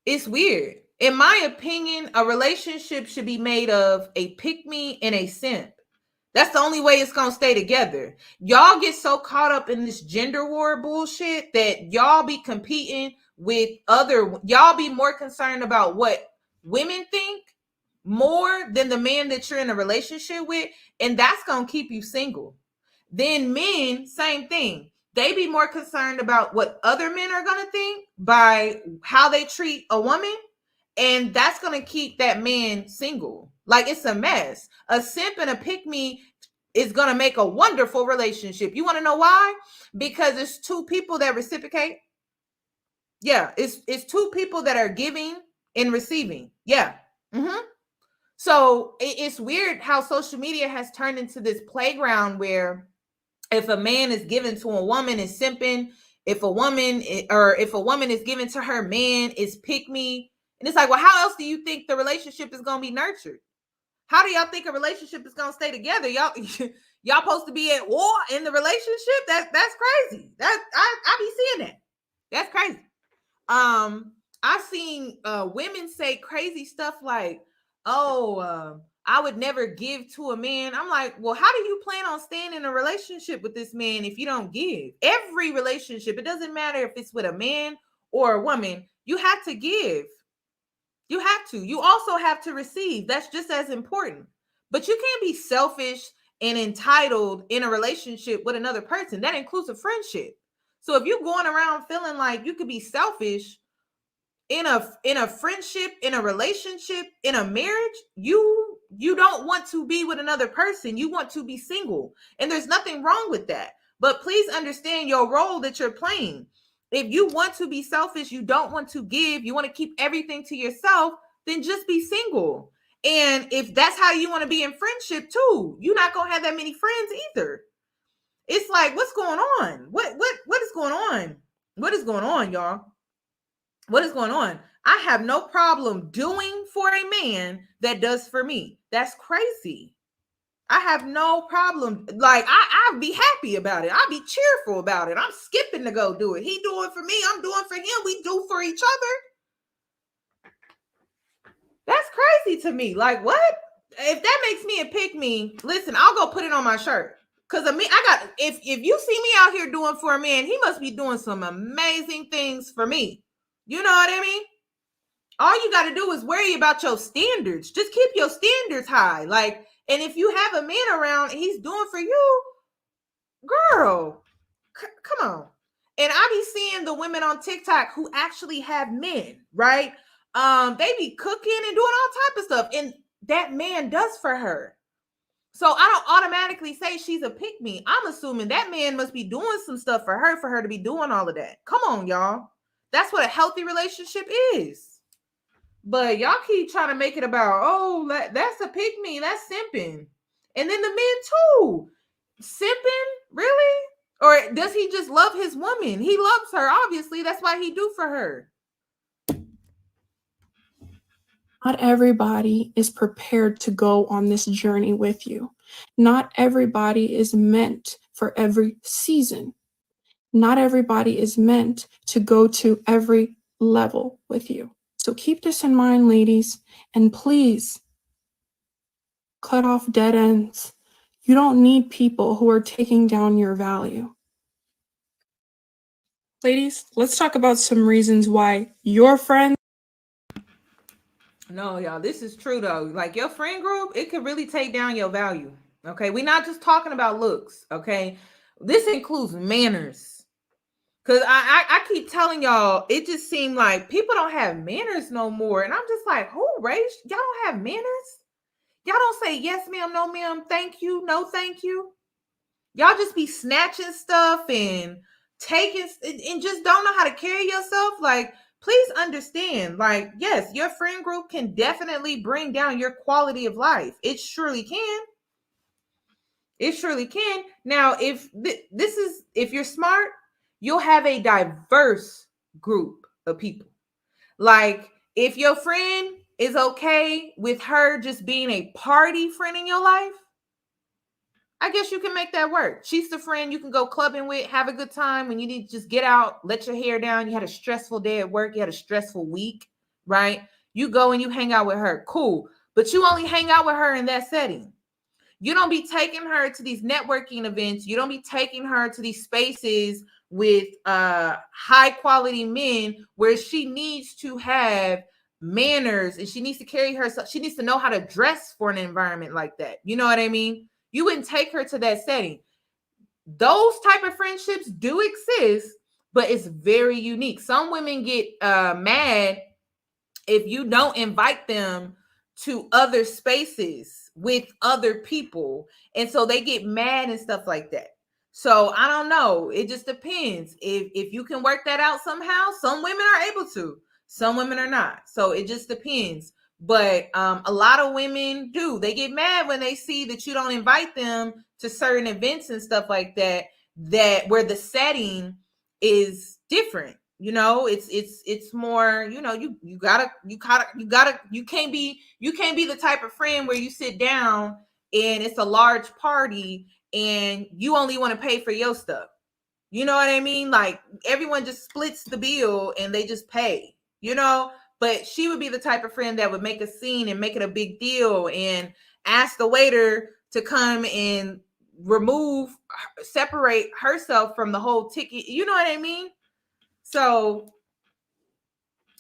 It's weird. In my opinion, a relationship should be made of a pick me and a simp. That's the only way it's going to stay together. Y'all get so caught up in this gender war bullshit that y'all be competing with y'all be more concerned about what women think more than the man that you're in a relationship with. And that's going to keep you single. Then men, same thing. They be more concerned about what other men are going to think by how they treat a woman. And that's going to keep that man single. Like it's a mess. A simp and a pick me is going to make a wonderful relationship. You want to know why? Because it's two people that reciprocate. Yeah, it's two people that are giving and receiving. Yeah. So it's weird how social media has turned into this playground where if a man is given to a woman, is simping. If a woman is given to her man, is pick me. And it's like, well, how else do you think the relationship is going to be nurtured? How do y'all think a relationship is gonna stay together? Y'all supposed to be at war in the relationship? That's crazy. I be seeing that. That's crazy. I've seen women say crazy stuff like, "Oh, I would never give to a man." I'm like, well, how do you plan on staying in a relationship with this man if you don't give? Every relationship, it doesn't matter if it's with a man or a woman, you have to give. You have to. You also have to receive. That's just as important. But you can't be selfish and entitled in a relationship with another person. That includes a friendship. So if you're going around feeling like you could be selfish in a friendship, in a relationship, in a marriage, you don't want to be with another person. You want to be single. And there's nothing wrong with that. But please understand your role that you're playing. If you want to be selfish, you don't want to give, you want to keep everything to yourself, then just be single. And if that's how you want to be in friendship too, you're not going to have that many friends either. It's like, what's going on? What is going on? What is going on, y'all? What is going on? I have no problem doing for a man that does for me. That's crazy. I have no problem. Like, I'd be happy about it. I'd be cheerful about it. I'm skipping to go do it. He doing for me. I'm doing for him. We do for each other. That's crazy to me. Like, what? If that makes me a pick me, listen, I'll go put it on my shirt. Because of me, if you see me out here doing for a man, he must be doing some amazing things for me. You know what I mean? All you got to do is worry about your standards. Just keep your standards high. Like, and if you have a man around and he's doing for you, girl, come on. And I be seeing the women on TikTok who actually have men, right? They be cooking and doing all type of stuff. And that man does for her. So I don't automatically say she's a pick me. I'm assuming that man must be doing some stuff for her to be doing all of that. Come on, y'all. That's what a healthy relationship is. But y'all keep trying to make it about, oh, that's a pick me, that's simping. And then the men too. Simping? Really? Or does he just love his woman? He loves her, obviously. That's why he do for her. Not everybody is prepared to go on this journey with you. Not everybody is meant for every season. Not everybody is meant to go to every level with you. So keep this in mind, ladies, and please cut off dead ends. You don't need people who are taking down your value. Ladies, let's talk about some reasons why your friends. No, y'all, this is true though. Like, your friend group, it could really take down your value. Okay, we're not just talking about looks. Okay, this includes manners. Because I keep telling y'all, it just seemed like people don't have manners no more. And I'm just like, who raised? Y'all don't have manners? Y'all don't say yes, ma'am, no, ma'am, thank you, no, thank you. Y'all just be snatching stuff and taking and just don't know how to carry yourself. Like, please understand, like, yes, your friend group can definitely bring down your quality of life. It surely can. It surely can. Now, if if you're smart, you'll have a diverse group of people. Like, if your friend is okay with her just being a party friend in your life, I guess you can make that work. She's the friend you can go clubbing with, have a good time when you need to just get out, let your hair down. You had a stressful day at work. You had a stressful week, right? You go and you hang out with her. Cool. But you only hang out with her in that setting. You don't be taking her to these networking events. You don't be taking her to these spaces with high quality men where she needs to have manners and she needs to carry herself. She needs to know how to dress for an environment like that. You know what I mean? You wouldn't take her to that setting. Those type of friendships do exist, but it's very unique. Some women get mad if you don't invite them to other spaces with other people. And so they get mad and stuff like that. So I don't know. It just depends. If you can work that out somehow, some women are able to, some women are not. So it just depends. But a lot of women do. They get mad when they see that you don't invite them to certain events and stuff like that, where the setting is different. You know, it's more, you know, you can't be the type of friend where you sit down and it's a large party and you only want to pay for your stuff. You know what I mean? Like everyone just splits the bill and they just pay, you know? But she would be the type of friend that would make a scene and make it a big deal and ask the waiter to come and separate herself from the whole ticket. You know what I mean? So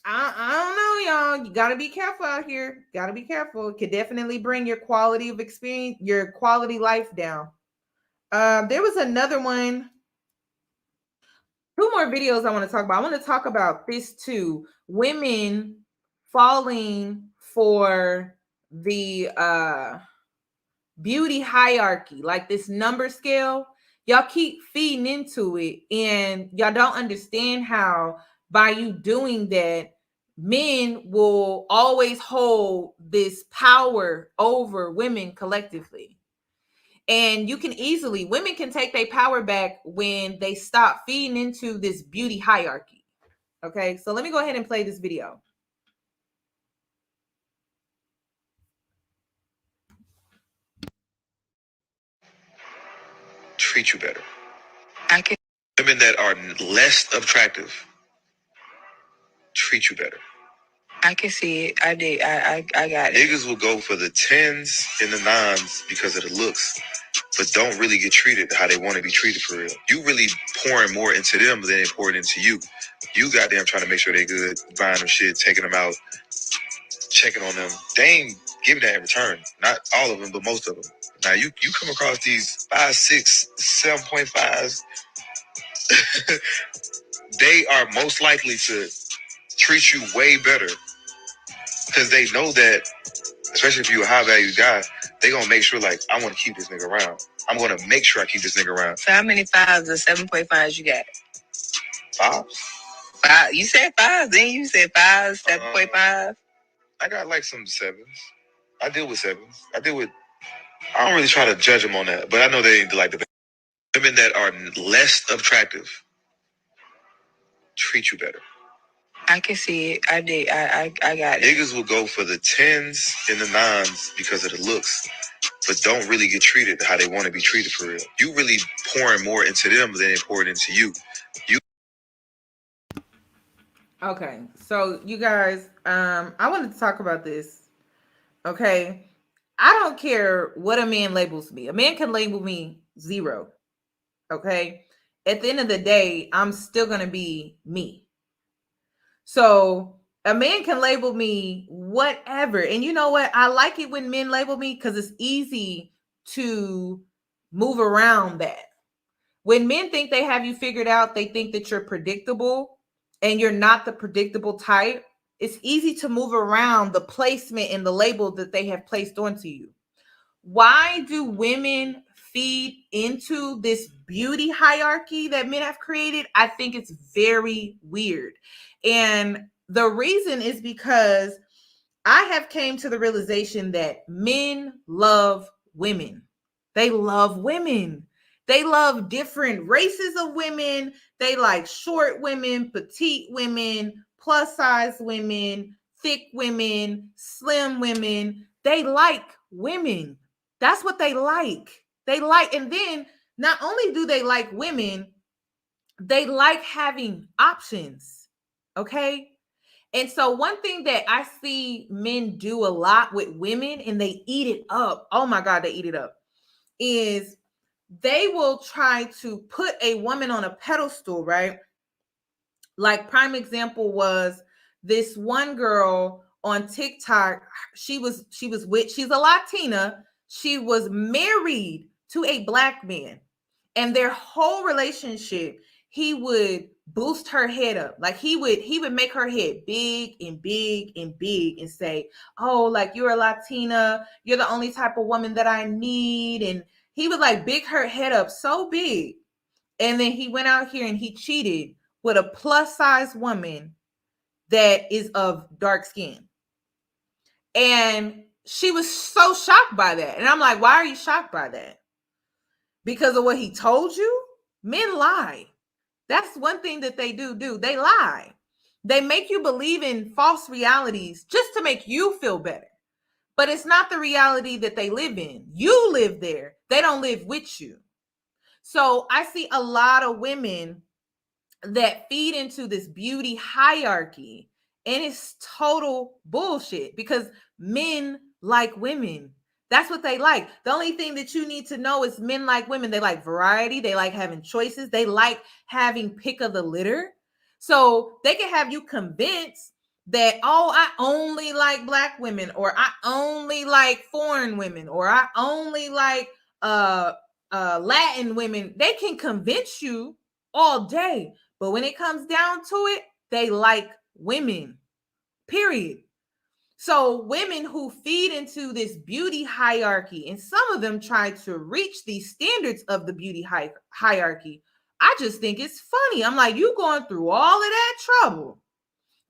I don't know, y'all. You gotta be careful out here. Gotta be careful. It could definitely bring your quality of experience, your quality life down. There was another one. Two more videos I want to talk about. I want to talk about this too. Women falling for the beauty hierarchy, like this number scale. Y'all keep feeding into it, and y'all don't understand how by you doing that, men will always hold this power over women collectively. And women can take their power back when they stop feeding into this beauty hierarchy. Okay, so let me go ahead and play this video. Treat you better. Women that are less attractive treat you better. I can see it. I did. I got it. Niggas will go for the 10s and the 9s because of the looks, but don't really get treated how they want to be treated for real. You really pouring more into them than they pouring into you. You goddamn trying to make sure they good, buying them shit, taking them out, checking on them. They ain't giving that in return. Not all of them, but most of them. Now you come across these 5, 6, 7.5s, they are most likely to treat you way better because they know that, especially if you're a high value guy, they gonna make sure like, I want to keep this nigga around. I'm gonna make sure I keep this nigga around. So how many 5s or 7.5s you got? 5s? 5. You said 5s, then you said 5s, 7.5. I got like some 7s. I deal with 7s. I don't really try to judge them on that, but I know they ain't like the best. Women that are less attractive treat you better. I can see it. I did. I got it. Niggas will go for the 10s and the 9s because of the looks, but don't really get treated how they want to be treated for real. You really pouring more into them than they pouring into you. Okay, so you guys, I wanted to talk about this. Okay, I don't care what a man labels me. A man can label me 0. Okay, at the end of the day, I'm still gonna be me. So a man can label me whatever. And you know what? I like it when men label me because it's easy to move around that. When men think they have you figured out, they think that you're predictable and you're not the predictable type. It's easy to move around the placement and the label that they have placed onto you. Why do women feed into this beauty hierarchy that men have created? I think it's very weird. And the reason is because I have came to the realization that men love women. They love women. They love different races of women. They like short women, petite women, plus size women, thick women, slim women. They like women. That's what they like. They like, and then not only do they like women, they like having options. Okay. And so one thing that I see men do a lot with women, and they eat it up. Oh my God, they eat it up. Is they will try to put a woman on a pedestal, right? Like prime example was this one girl on TikTok. She's a Latina. She was married to a black man, and their whole relationship, he would boost her head up. Like he would make her head big and big and big and say, oh, like you're a Latina, you're the only type of woman that I need. And he would like big her head up so big. And then he went out here and he cheated with a plus size woman that is of dark skin. And she was so shocked by that. And I'm like, why are you shocked by that? Because of what he told you? Men lie. That's one thing that they do. They lie. They make you believe in false realities just to make you feel better. But it's not the reality that they live in. You live there. They don't live with you. So I see a lot of women that feed into this beauty hierarchy, and it's total bullshit because men like women. That's what they like. The only thing that you need to know is men like women. They like variety. They like having choices. They like having pick of the litter. So they can have you convinced that, oh, I only like black women, or I only like foreign women, or I only like Latin women. They can convince you all day. But when it comes down to it, they like women, period. So women who feed into this beauty hierarchy, and some of them try to reach these standards of the beauty hierarchy, I just think it's funny. I'm like, you going through all of that trouble.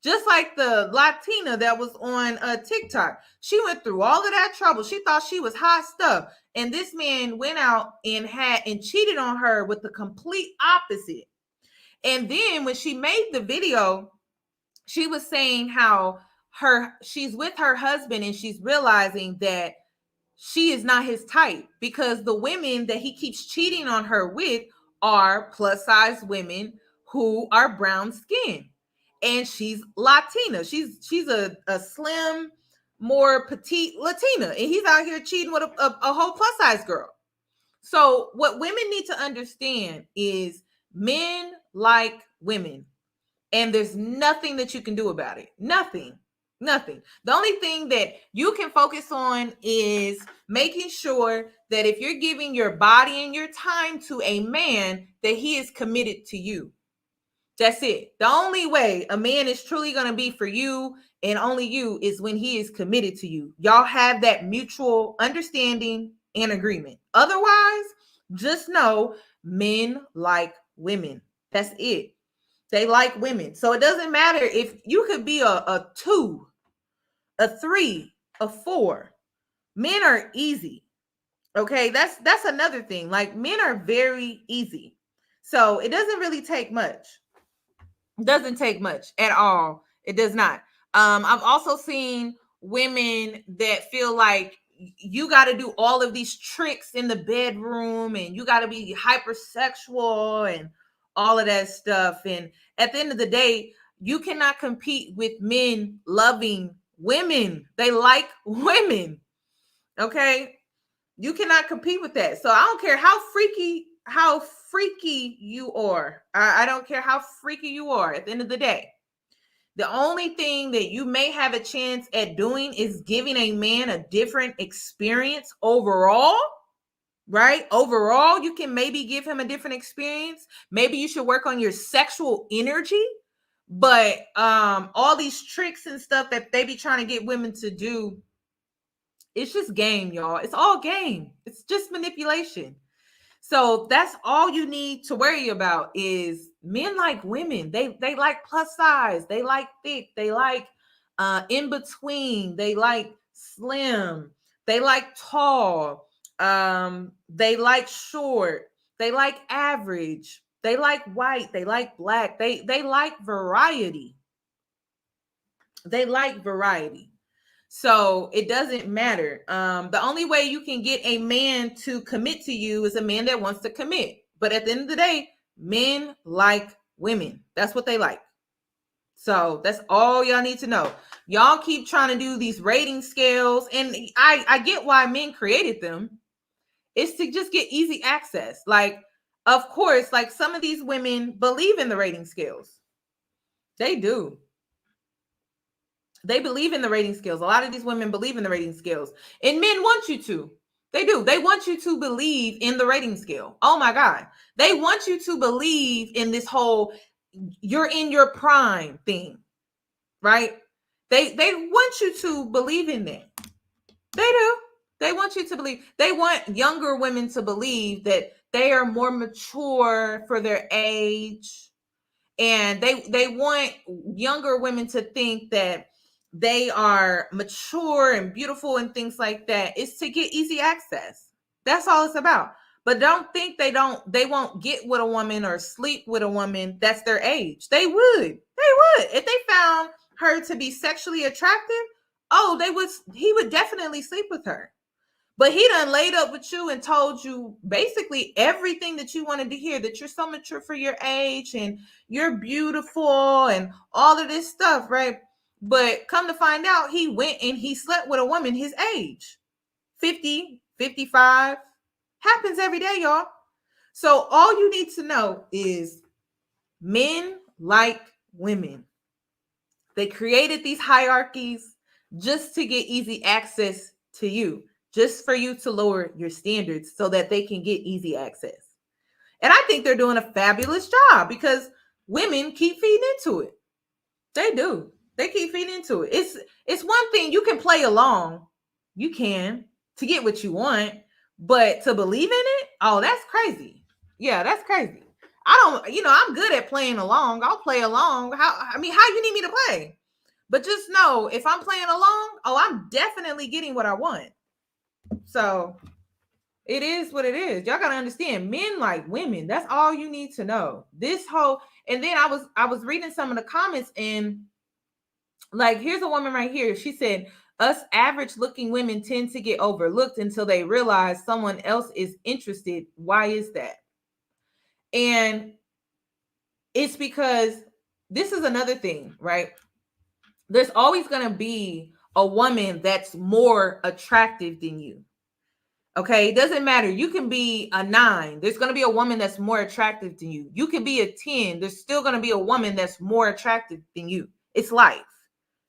Just like the Latina that was on TikTok. She went through all of that trouble. She thought she was hot stuff. And this man went out and cheated on her with the complete opposite. And then when she made the video, she was saying how she's with her husband and she's realizing that she is not his type because the women that he keeps cheating on her with are plus size women who are brown skin. And she's Latina. She's a slim, more petite Latina. And he's out here cheating with a whole plus size girl. So what women need to understand is men like women, and there's nothing that you can do about it. Nothing. The only thing that you can focus on is making sure that if you're giving your body and your time to a man, that he is committed to you. That's it. The only way a man is truly going to be for you and only you is when he is committed to you. Y'all have that mutual understanding and agreement. Otherwise, just know men like women. That's it. They like women. So it doesn't matter if you could be a 2, a 3, a 4. Men are easy. Okay, that's another thing. Like, men are very easy. So it doesn't really take much. It doesn't take much at all. It does not. I've also seen women that feel like you got to do all of these tricks in the bedroom and you got to be hypersexual and all of that stuff. And at the end of the day, you cannot compete with men loving women. They like women. Okay? You cannot compete with that. So I don't care how freaky you are. I don't care how freaky you are. At the end of the day, the only thing that you may have a chance at doing is giving a man a different experience overall, right? Overall, you can maybe give him a different experience. Maybe you should work on your sexual energy. But all these tricks and stuff that they be trying to get women to do, it's just game, y'all. It's all game. It's just manipulation. So that's all you need to worry about is men like women. They like plus size. They like thick. They like in between. They like slim. They like tall. They like short. They like average. They like white. They like black. They like variety. They like variety. So it doesn't matter. The only way you can get a man to commit to you is a man that wants to commit. But at the end of the day, men like women. That's what they like. So that's all y'all need to know. Y'all keep trying to do these rating scales. And I get why men created them. It's to just get easy access. Like, of course, like some of these women believe in the rating scales. They do. They believe in the rating scales. A lot of these women believe in the rating scales. And men want you to. They do. They want you to believe in the rating scale. Oh my God. They want you to believe in this whole you're in your prime thing. Right? They want you to believe in that. They do. They want you to believe. They want younger women to believe that they are more mature for their age. And they want younger women to think that they are mature and beautiful and things like that. It's to get easy access. That's all it's about. But don't think they won't get with a woman or sleep with a woman that's their age. They would. If they found her to be sexually attractive, he would definitely sleep with her. But he done laid up with you and told you basically everything that you wanted to hear, that you're so mature for your age and you're beautiful and all of this stuff, right? But come to find out, he went and he slept with a woman his age, 50, 55. Happens every day, y'all. So all you need to know is men like women. They created these hierarchies just to get easy access to you, just for you to lower your standards so that they can get easy access. And I think they're doing a fabulous job because women keep feeding into it. They do. They keep feeding into it. It's one thing, you can play along. You can, to get what you want, but to believe in it, oh, that's crazy. Yeah, that's crazy. I'm good at playing along. I'll play along. How you need me to play? But just know, if I'm playing along, I'm definitely getting what I want. So it is what it is. Y'all gotta understand, men like women. That's all you need to know. And then I was reading some of the comments, and like, here's a woman right here. She said, us average looking women tend to get overlooked until they realize someone else is interested. Why is that? And it's because this is another thing, right? There's always going to be a woman that's more attractive than you. Okay, it doesn't matter. You can be a 9. There's going to be a woman that's more attractive than you. You can be a 10. There's still going to be a woman that's more attractive than you. It's life.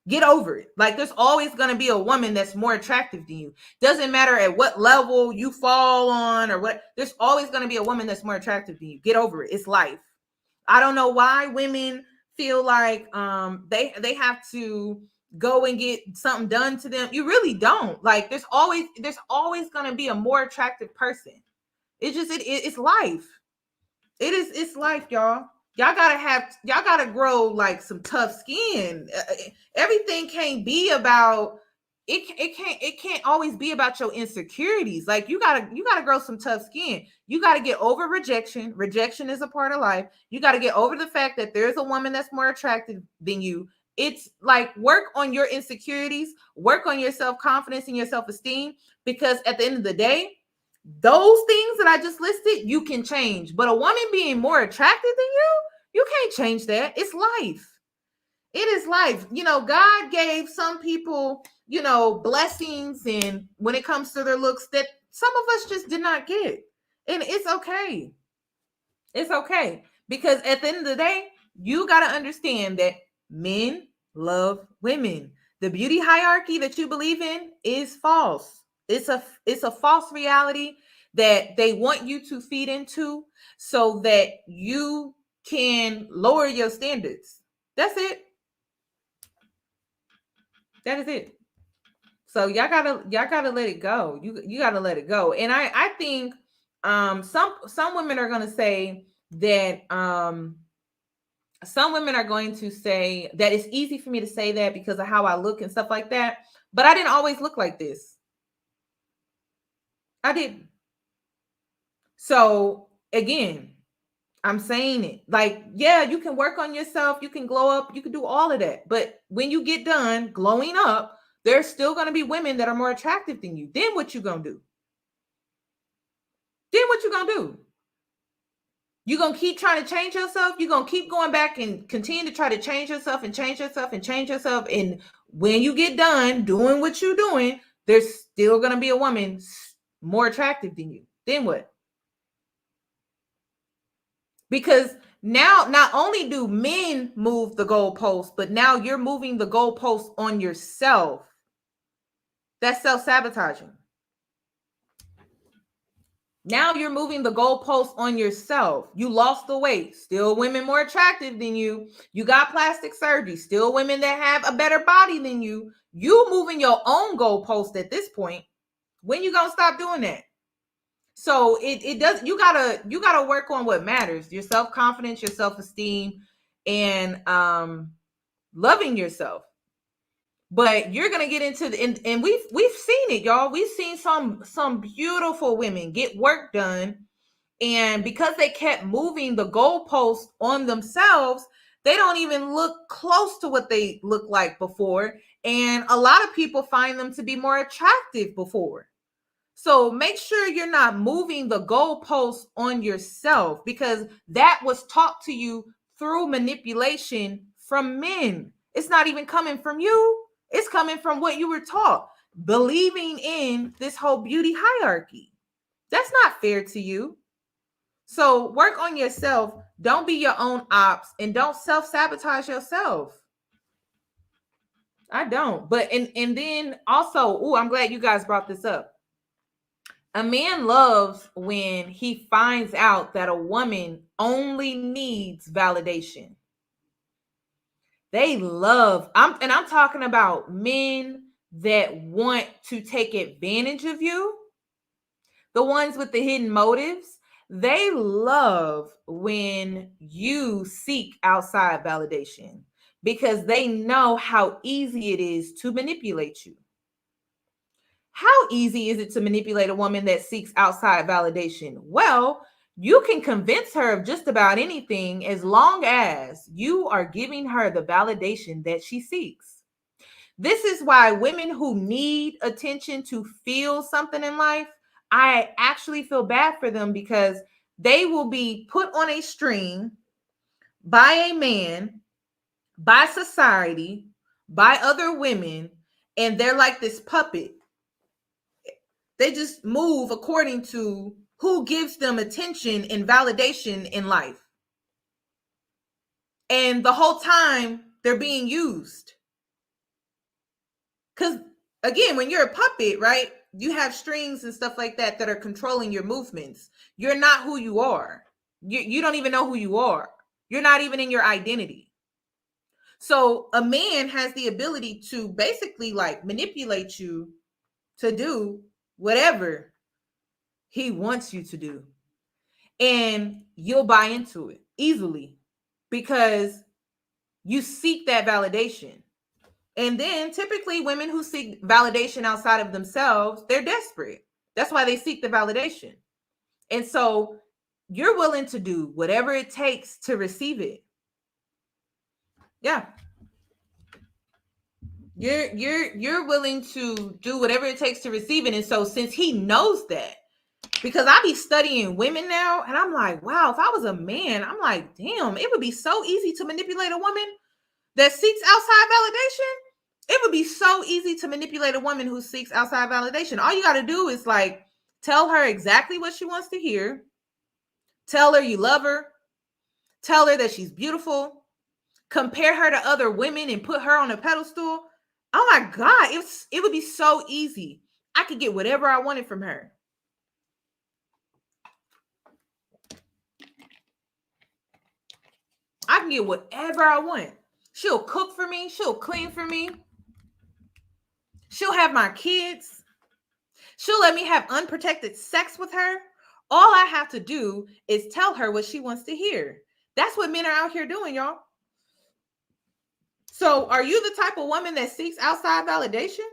Get over it. Like, there's always going to be a woman that's more attractive than you. Doesn't matter at what level you fall on or what. There's always going to be a woman that's more attractive than you. Get over it. It's life. I don't know why women feel like they have to go and get something done to them. You really don't. Like, there's always going to be a more attractive person. It's life. It's life, y'all. Y'all gotta grow like some tough skin. Everything can't be about it can't always be about your insecurities. Like, you gotta grow some tough skin. You gotta get over rejection. Rejection is a part of life. You gotta get over the fact that there's a woman that's more attractive than you. It's like, work on your insecurities, work on your self-confidence and your self-esteem, because at the end of the day, those things that I just listed, you can change. But a woman being more attractive than you can't change that. It's life. It is life. God gave some people, blessings, and when it comes to their looks, that some of us just did not get. And it's okay. It's okay. Because at the end of the day, you got to understand that men love women. The beauty hierarchy that you believe in is false. It's a false reality that they want you to feed into so that you can lower your standards. That's it. That is it. So y'all gotta let it go. You gotta let it go. And I think some women are gonna say that some women are going to say that it's easy for me to say that because of how I look and stuff like that. But I didn't always look like this. I didn't. So again, I'm saying it. Like, yeah, you can work on yourself. You can glow up. You can do all of that. But when you get done glowing up, there's still going to be women that are more attractive than you. Then what you going to do? You going to keep trying to change yourself? You going to keep going back and continue to try to change yourself and change yourself and change yourself. And when you get done doing what you're doing, there's still going to be a woman more attractive than you. Then what? Because now not only do men move the goalpost, but now you're moving the goalpost on yourself. That's self-sabotaging. Now you're moving the goalpost on yourself. You lost the weight, still women more attractive than you. You got plastic surgery, still women that have a better body than you. You moving your own goalpost at this point. When you gonna stop doing that? So it does. You gotta work on what matters: your self-confidence, your self-esteem, and loving yourself. But you're gonna get into the and we've seen it, y'all. We've seen some beautiful women get work done, and because they kept moving the goalposts on themselves, they don't even look close to what they looked like before. And a lot of people find them to be more attractive before. So make sure you're not moving the goalposts on yourself, because that was taught to you through manipulation from men. It's not even coming from you. It's coming from what you were taught, believing in this whole beauty hierarchy. That's not fair to you. So work on yourself. Don't be your own ops, and don't self-sabotage yourself. I don't. But and then also, I'm glad you guys brought this up. A man loves when he finds out that a woman only needs validation. They love, I'm talking about men that want to take advantage of you, the ones with the hidden motives. They love when you seek outside validation, because they know how easy it is to manipulate you. How easy is it to manipulate a woman that seeks outside validation? Well, you can convince her of just about anything as long as you are giving her the validation that she seeks. This is why women who need attention to feel something in life, I actually feel bad for them, because they will be put on a string by a man, by society, by other women, and they're like this puppet. They just move according to who gives them attention and validation in life. And the whole time they're being used. Because again, when you're a puppet, right, you have strings and stuff like that that are controlling your movements. You're not who you are. You don't even know who you are. You're not even in your identity. So a man has the ability to basically like manipulate you to do whatever he wants you to do. And you'll buy into it easily because you seek that validation. And then typically women who seek validation outside of themselves, they're desperate. That's why they seek the validation. And so you're willing to do whatever it takes to receive it. Yeah. You're willing to do whatever it takes to receive it. And so since he knows that, because I be studying women now, and I'm like, wow, if I was a man, I'm like, damn, it would be so easy to manipulate a woman that seeks outside validation. It would be so easy to manipulate a woman who seeks outside validation. All you got to do is like tell her exactly what she wants to hear. Tell her you love her. Tell her that she's beautiful. Compare her to other women and put her on a pedestal. Oh my God, it would be so easy. I could get whatever I wanted from her. I can get whatever I want. She'll cook for me. She'll clean for me. She'll have my kids. She'll let me have unprotected sex with her. All I have to do is tell her what she wants to hear. That's what men are out here doing, y'all. So are you the type of woman that seeks outside validation?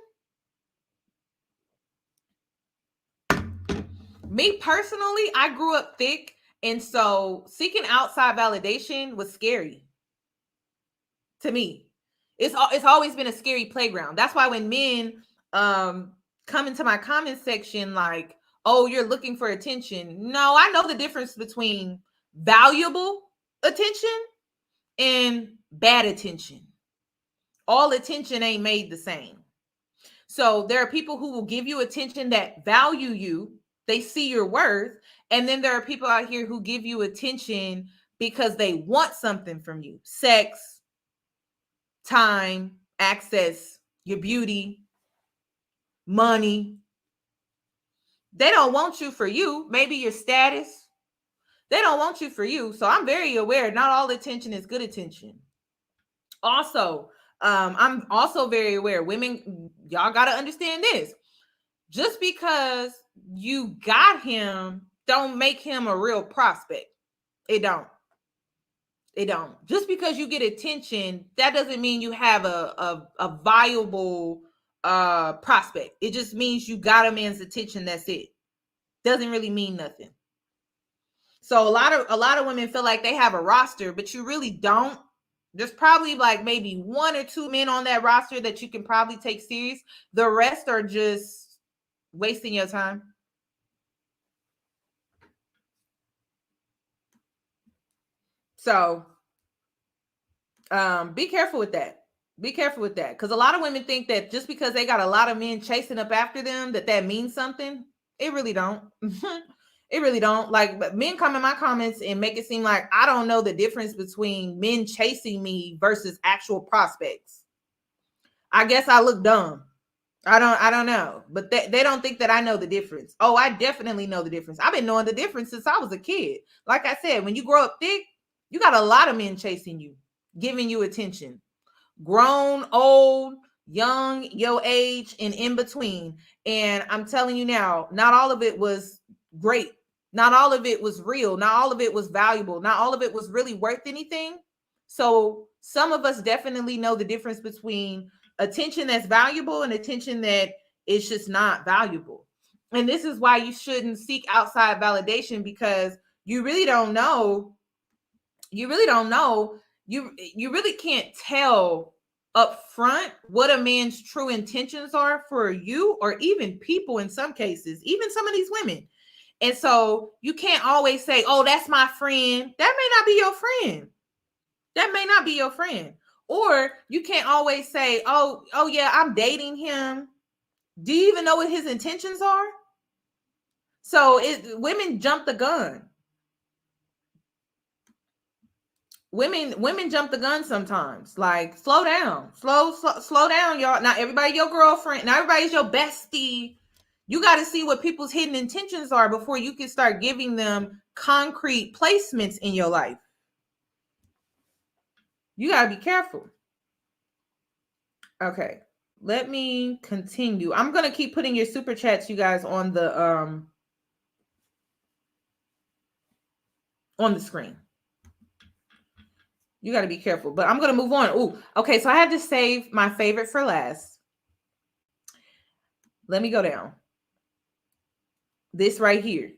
Me personally, I grew up thick. And so seeking outside validation was scary to me. It's always been a scary playground. That's why when men come into my comment section like, oh, you're looking for attention. No, I know the difference between valuable attention and bad attention. All attention ain't made the same. So there are people who will give you attention that value you. They see your worth. And then there are people out here who give you attention because they want something from you. Sex, time, access, your beauty, money. They don't want you for you. Maybe your status. They don't want you for you. So I'm very aware not all attention is good attention. Also, I'm also very aware women, y'all got to understand this. Just because you got him don't make him a real prospect. It don't. It don't. Just because you get attention, that doesn't mean you have a viable prospect. It just means you got a man's attention. That's it. Doesn't really mean nothing. So a lot of women feel like they have a roster, but you really don't. There's probably like maybe 1 or 2 men on that roster that you can probably take serious. The rest are just wasting your time. So be careful with that. Be careful with that. Because a lot of women think that just because they got a lot of men chasing up after them, that means something. It really don't. It really don't. Like, men come in my comments and make it seem like I don't know the difference between men chasing me versus actual prospects. I guess I look dumb. I don't know. But they don't think that I know the difference. Oh, I definitely know the difference. I've been knowing the difference since I was a kid. Like I said, when you grow up thick, you got a lot of men chasing you, giving you attention. Grown, old, young, your age, and in between. And I'm telling you now, not all of it was great. Not all of it was real. Not all of it was valuable. Not all of it was really worth anything. So some of us definitely know the difference between attention that's valuable and attention that is just not valuable. And this is why you shouldn't seek outside validation, because you really don't know. You really don't know. You really can't tell up front what a man's true intentions are for you, or even people in some cases, even some of these women. And so you can't always say, oh, that's my friend. That may not be your friend. That may not be your friend. Or you can't always say, oh yeah, I'm dating him. Do you even know what his intentions are? So women jump the gun. Women jump the gun sometimes. Like, slow down. Slow down, y'all. Not everybody your girlfriend. Not everybody's your bestie. You got to see what people's hidden intentions are before you can start giving them concrete placements in your life. You got to be careful. Okay, let me continue. I'm going to keep putting your super chats, you guys, on the screen. You got to be careful, but I'm going to move on. Oh, okay. So I had to save my favorite for last. Let me go down. This right here.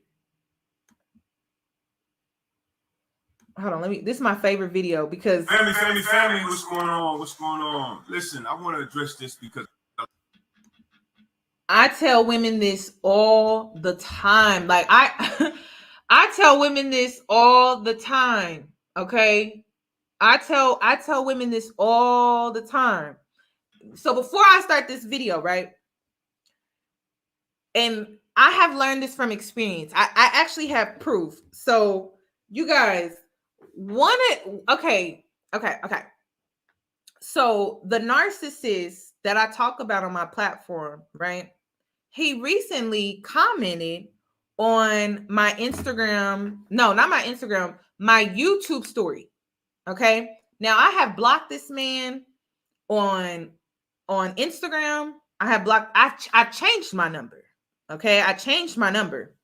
Hold on, this is my favorite video because family, what's going on? Listen, I want to address this because I tell women this all the time. Like, I tell women this all the time. Okay. I tell women this all the time. So before I start this video, right? And I have learned this from experience. I actually have proof. So you guys okay. So the narcissist that I talk about on my platform, right? He recently commented on my Instagram. No, not my Instagram, my YouTube story. Okay. Now I have blocked this man on Instagram. I have blocked. I changed my number. Okay. I changed my number.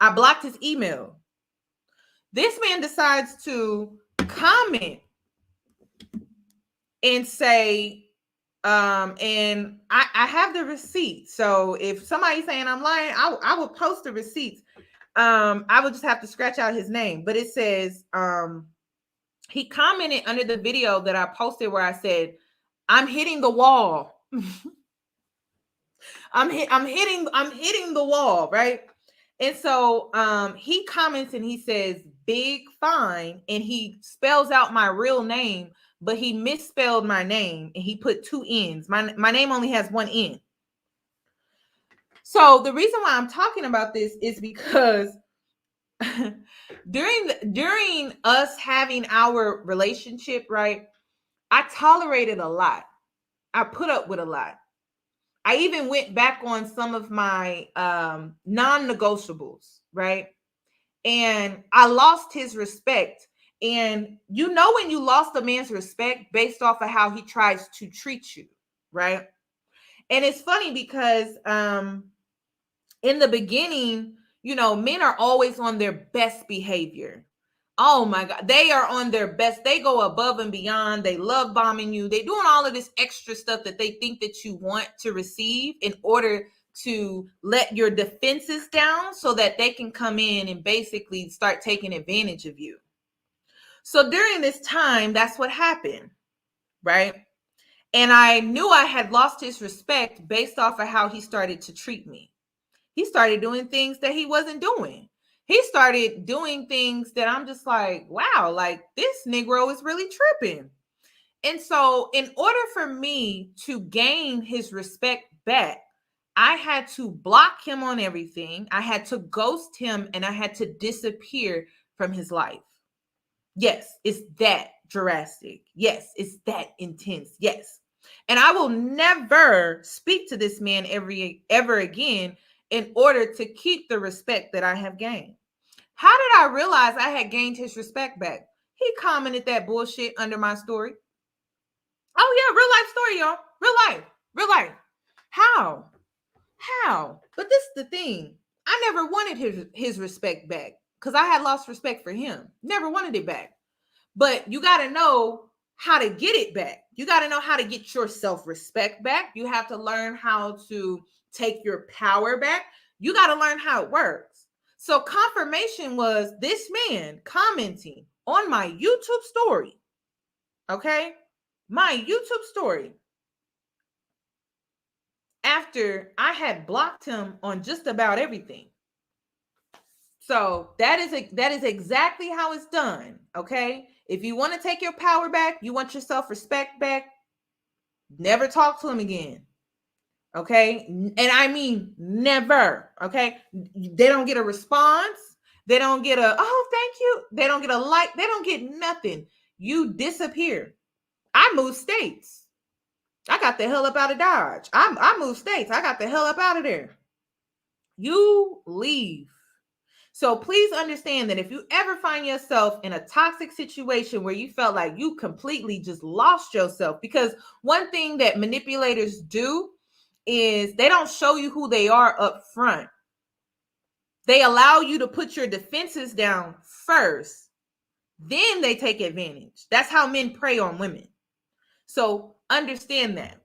I blocked his email. This man decides to comment and say, and I have the receipt. So if somebody's saying I'm lying, I will post the receipts. I would just have to scratch out his name, but it says, he commented under the video that I posted where I said, I'm hitting the wall. I'm hitting the wall, right? And so he comments and he says, big fine, and he spells out my real name, but he misspelled my name and he put 2 N's. My name only has 1 N. So the reason why I'm talking about this is because during us having our relationship, right, I tolerated a lot. I put up with a lot. I even went back on some of my non-negotiables, right? And I lost his respect. And you know when you lost a man's respect based off of how he tries to treat you, right? And it's funny because in the beginning, you know, men are always on their best behavior. Oh my God. They are on their best. They go above and beyond. They love bombing you. They're doing all of this extra stuff that they think that you want to receive in order to let your defenses down so that they can come in and basically start taking advantage of you. So during this time, that's what happened, right? And I knew I had lost his respect based off of how he started to treat me. He started doing things that he wasn't doing. He started doing things that I'm just like, wow, like this Negro is really tripping. And so in order for me to gain his respect back, I had to block him on everything. I had to ghost him and I had to disappear from his life. Yes, it's that drastic. Yes, it's that intense. Yes. And I will never speak to this man ever again in order to keep the respect that I have gained. How did I realize I had gained his respect back? He commented that bullshit under my story. Oh yeah, real life story, y'all. Real life. How? But this is the thing. I never wanted his respect back because I had lost respect for him. Never wanted it back. But you got to know how to get it back. You got to know how to get your self-respect back. You have to learn how to take your power back. You got to learn how it works. So confirmation was this man commenting on my YouTube story. Okay? My YouTube story. After I had blocked him on just about everything. So that is exactly how it's done. Okay? If you want to take your power back, you want your self-respect back, never talk to him again. Okay? And I mean never. Okay? They don't get a response. They don't get a, oh, thank you. They don't get a like. They don't get nothing. You disappear. I moved states. I got the hell up out of Dodge. I moved states. I got the hell up out of there. You leave. So please understand that if you ever find yourself in a toxic situation where you felt like you completely just lost yourself, because one thing that manipulators do is they don't show you who they are up front. They allow you to put your defenses down first. Then they take advantage. That's how men prey on women. So understand that.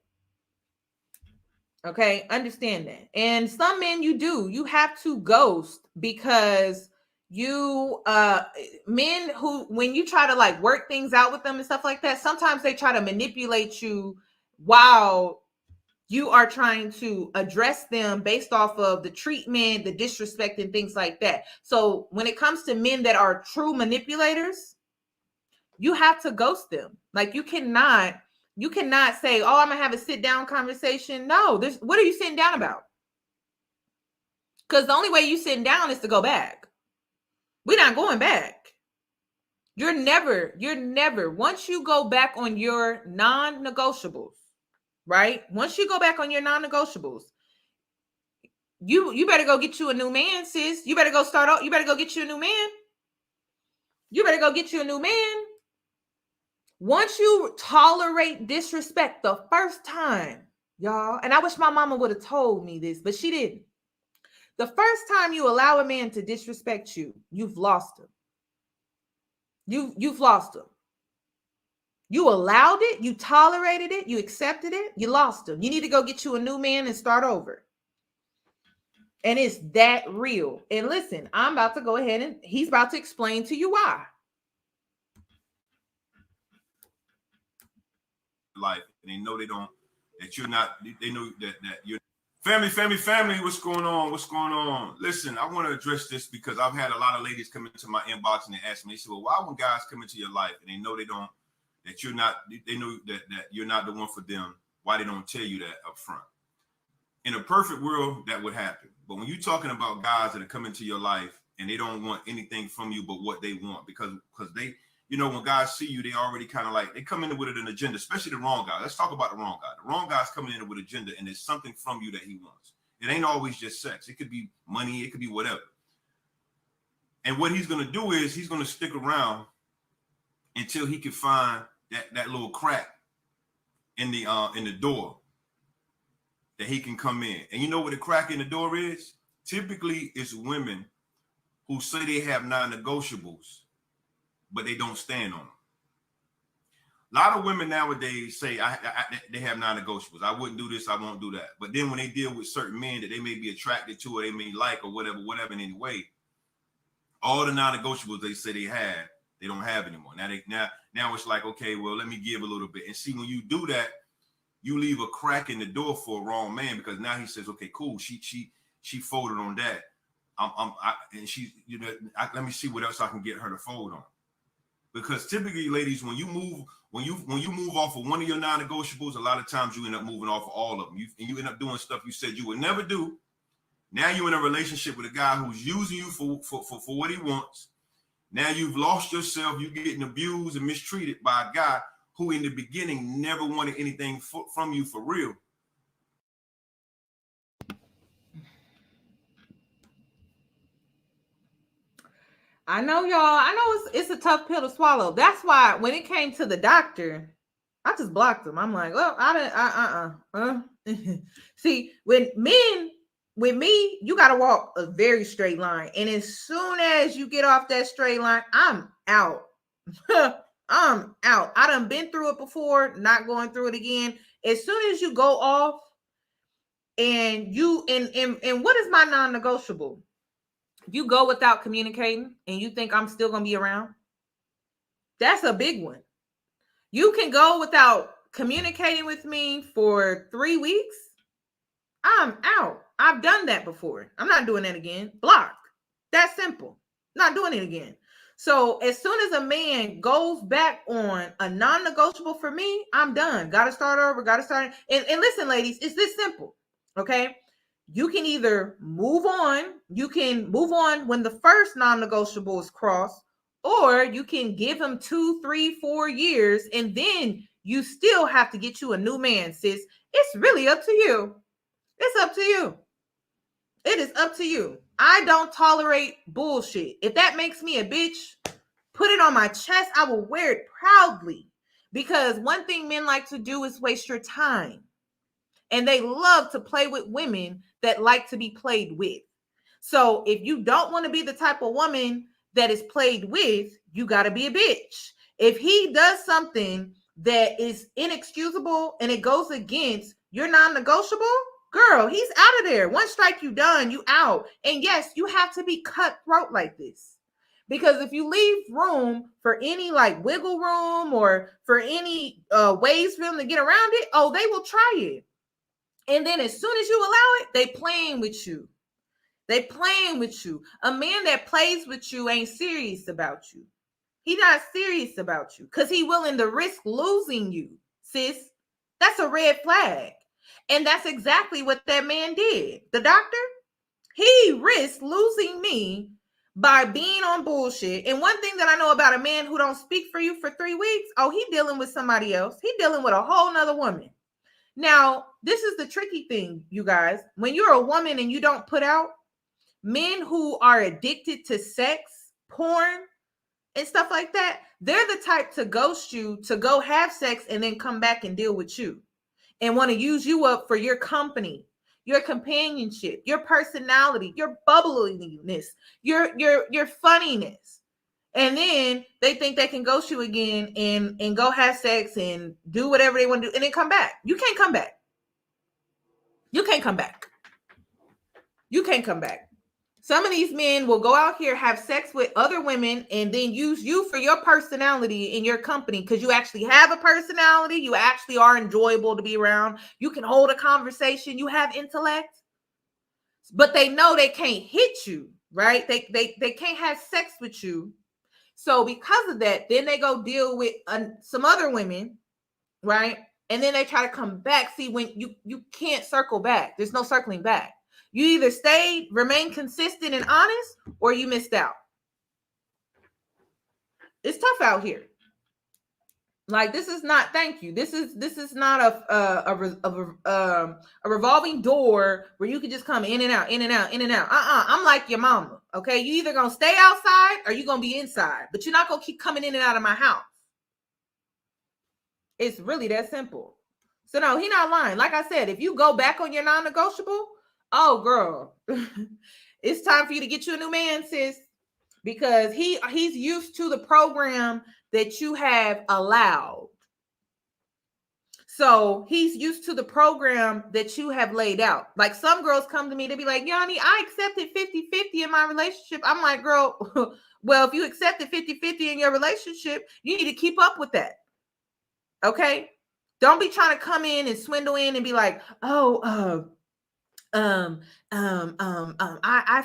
Okay, understand that. And some men you have to ghost because men who, when you try to like work things out with them and stuff like that, sometimes they try to manipulate you while you are trying to address them based off of the treatment, the disrespect, and things like that. So when it comes to men that are true manipulators, you have to ghost them. Like you cannot say, oh, I'm gonna have a sit down conversation. No, what are you sitting down about? Because the only way you sitting down is to go back. We're not going back. You're never, once you go back on your non-negotiables, right? Once you go back on your non-negotiables, you better go get you a new man, sis. You better go start out. You better go get you a new man. You better go get you a new man. Once you tolerate disrespect the first time, y'all, and I wish my mama would have told me this, but she didn't. The first time you allow a man to disrespect you, you've lost him. You've lost him. You allowed it, you tolerated it, you accepted it, you lost him. You need to go get you a new man and start over. And it's that real. And listen, I'm about to go ahead and he's about to explain to you why. Life, and they know that you're not, they know that you're family. What's going on? Listen, I want to address this because I've had a lot of ladies come into my inbox and they ask me, they say, well, why when guys come into your life and they know they know that you're not the one for them, why they don't tell you that up front? In a perfect world, that would happen. But when you're talking about guys that are coming into your life and they don't want anything from you but what they want, because they, when guys see you, they already kind of like, they come in with an agenda, especially the wrong guy. Let's talk about the wrong guy. The wrong guy's coming in with an agenda, and there's something from you that he wants. It ain't always just sex. It could be money. It could be whatever. And what he's going to do is he's going to stick around until he can find that little crack in the door that he can come in. And you know what the crack in the door is? Typically, it's women who say they have non-negotiables, but they don't stand on them. A lot of women nowadays say they have non-negotiables. I wouldn't do this, I won't do that. But then when they deal with certain men that they may be attracted to or they may like or whatever in any way, all the non-negotiables they say they had, they don't have anymore. Now it's like, okay, well, let me give a little bit. And see, when you do that, you leave a crack in the door for a wrong man, because now he says, okay, cool, she folded on that. Let me see what else I can get her to fold on. Because typically, ladies, when you move off of one of your non-negotiables, a lot of times you end up moving off of all of them. You end up doing stuff you said you would never do. Now you're in a relationship with a guy who's using you for what he wants. Now you've lost yourself. You're getting abused and mistreated by a guy who in the beginning never wanted anything from you for real. I know, y'all. I know it's a tough pill to swallow. That's why when it came to the doctor, I just blocked him. I'm like, well, I didn't. See, with me, you got to walk a very straight line, and as soon as you get off that straight line, I'm out. I'm out. I done been through it before, not going through it again. As soon as you go off, and what is my non-negotiable? You go without communicating and you think I'm still going to be around? That's a big one. You can go without communicating with me for 3 weeks. I'm out. I've done that before. I'm not doing that again. Block. That's simple. Not doing it again. So as soon as a man goes back on a non-negotiable for me, I'm done. Got to start over. Got to start. And listen, ladies, it's this simple. Okay. You can either move on. You can move on when the first non-negotiable is crossed, or you can give him 2, 3, 4 years, and then you still have to get you a new man, sis. It's really up to you. It's up to you. It is up to you. I don't tolerate bullshit. If that makes me a bitch, put it on my chest. I will wear it proudly, because one thing men like to do is waste your time. And they love to play with women that like to be played with. So if you don't want to be the type of woman that is played with, you got to be a bitch. If he does something that is inexcusable and it goes against your non-negotiable, girl, he's out of there. One strike, you done, you out. And yes, you have to be cutthroat like this. Because if you leave room for any like wiggle room or for any ways for them to get around it, oh, they will try it. And then as soon as you allow it, they playing with you. They playing with you. A man that plays with you ain't serious about you. He not serious about you because he willing to risk losing you, sis. That's a red flag. And that's exactly what that man did. The doctor, he risked losing me by being on bullshit. And one thing that I know about a man who don't speak for you for 3 weeks, oh, he dealing with somebody else. He dealing with a whole nother woman. Now, this is the tricky thing, you guys. When you're a woman and you don't put out, men who are addicted to sex, porn, and stuff like that, they're the type to ghost you, to go have sex and then come back and deal with you and want to use you up for your company, your companionship, your personality, your bubbliness, your funniness. And then they think they can ghost you again and go have sex and do whatever they want to do and then come back. You can't come back. You can't come back. You can't come back. Some of these men will go out here, have sex with other women, and then use you for your personality in your company because you actually have a personality. You actually are enjoyable to be around. You can hold a conversation. You have intellect. But they know they can't hit you, right? They can't have sex with you. So because of that, then they go deal with some other women, right? And then they try to come back. See, when you can't circle back. There's no circling back. You either stay, remain consistent and honest, or you missed out. It's tough out here. Like, this is not, thank you. This is not a revolving door where you can just come in and out, in and out, in and out. I'm like your mama. Okay, you either gonna stay outside or you gonna be inside, but you're not gonna keep coming in and out of my house. It's really that simple. So no, he not lying. Like I said, if you go back on your non-negotiable, oh girl, it's time for you to get you a new man, sis. because he's used to the program that you have allowed. So he's used to the program that you have laid out. Like some girls come to me, they be like, Yanni, I accepted 50-50 in my relationship. I'm like, girl, well, if you accepted 50-50 in your relationship, you need to keep up with that. Okay? Don't be trying to come in and swindle in and be like, oh, I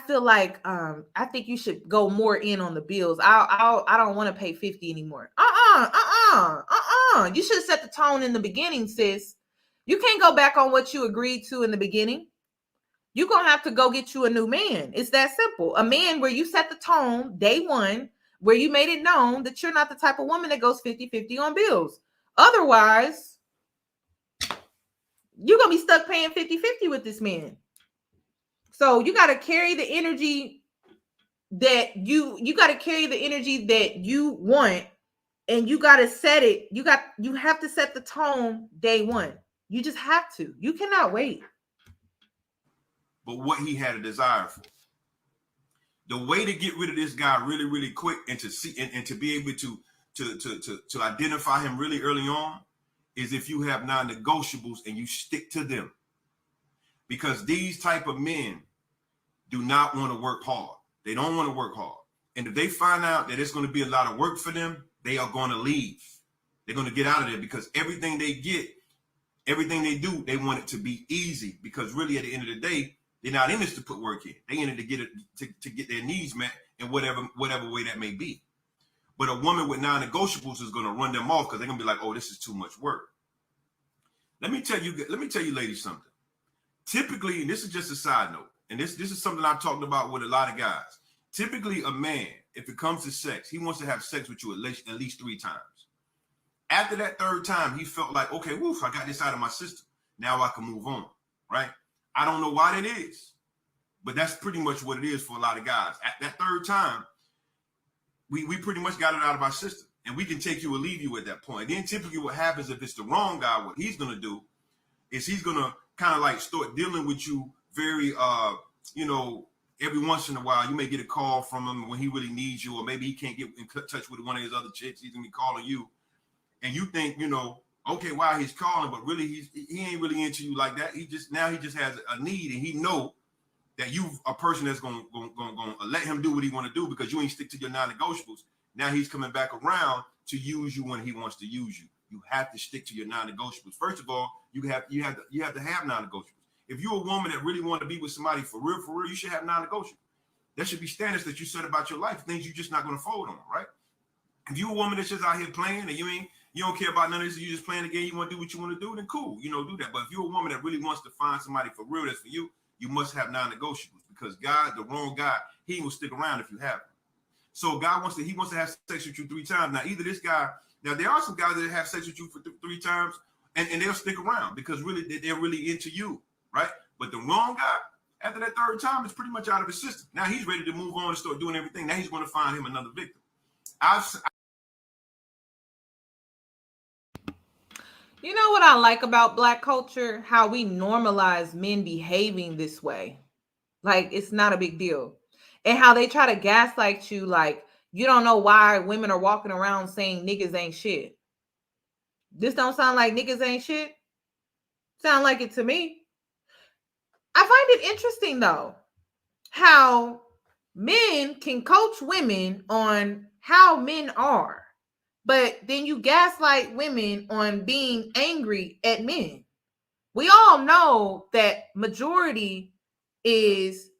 feel like I think you should go more in on the bills. I don't want to pay 50 anymore. You should have set the tone in the beginning, sis. You can't go back on what you agreed to in the beginning. You're gonna have to go get you a new man. It's that simple. A man where you set the tone day one, where you made it known that you're not the type of woman that goes 50-50 on bills. Otherwise, you're gonna be stuck paying 50-50 with this man. So you got to carry the energy that you got to carry the energy that you want, and you got to set it. You have to set the tone day one. You just have to. You cannot wait. But what he had a desire for. The way to get rid of this guy really, really quick and to see and to be able to identify him really early on is if you have non-negotiables and you stick to them. Because these type of men do not want to work hard. They don't want to work hard. And if they find out that it's going to be a lot of work for them, they are going to leave. They're going to get out of there because everything they get, everything they do, they want it to be easy. Because really, at the end of the day, they're not in this to put work in. They in it to get it to get their needs met in whatever way that may be. But a woman with non-negotiables is going to run them off because they're going to be like, oh, this is too much work. Let me tell you, ladies, something. Typically, and this is just a side note, and this is something I've talked about with a lot of guys. Typically, a man, if it comes to sex, he wants to have sex with you at least 3 times. After that 3rd time, he felt like, okay, woof, I got this out of my system. Now I can move on, right? I don't know why that is, but that's pretty much what it is for a lot of guys. At that 3rd time, we pretty much got it out of our system, and we can take you or leave you at that point. Then typically what happens if it's the wrong guy, what he's going to do is he's going to kind of like start dealing with you very, every once in a while. You may get a call from him when he really needs you, or maybe he can't get in touch with one of his other chicks. He's going to be calling you, and you think, okay, wow, he's calling, but really he ain't really into you like that. He just has a need, and he know that you a person that's going to let him do what he want to do because you ain't stick to your non-negotiables. Now he's coming back around to use you when he wants to use you. You have to stick to your non-negotiables. First of all, you have to have non-negotiables. If you're a woman that really want to be with somebody for real, you should have non-negotiables. There should be standards that you set about your life, things you're just not going to fold on, right? If you're a woman that's just out here playing and you don't care about none of this, you just playing the game, you want to do what you want to do, then cool, do that. But if you're a woman that really wants to find somebody for real that's for you, you must have non-negotiables because God, the wrong guy, he will stick around if you have him. So God wants to have sex with you 3 times. Now, either this guy, there are some guys that have sex with you for 3 times and they'll stick around because really they're really into you, right? But the wrong guy, after that 3rd time, is pretty much out of his system. Now he's ready to move on and start doing everything. Now he's going to find him another victim. You know what I like about Black culture? How we normalize men behaving this way. Like, it's not a big deal. And how they try to gaslight you like, you don't know why women are walking around saying niggas ain't shit. This don't sound like niggas ain't shit. Sound like it to me. I find it interesting, though, how men can coach women on how men are. But then you gaslight women on being angry at men. We all know that majority is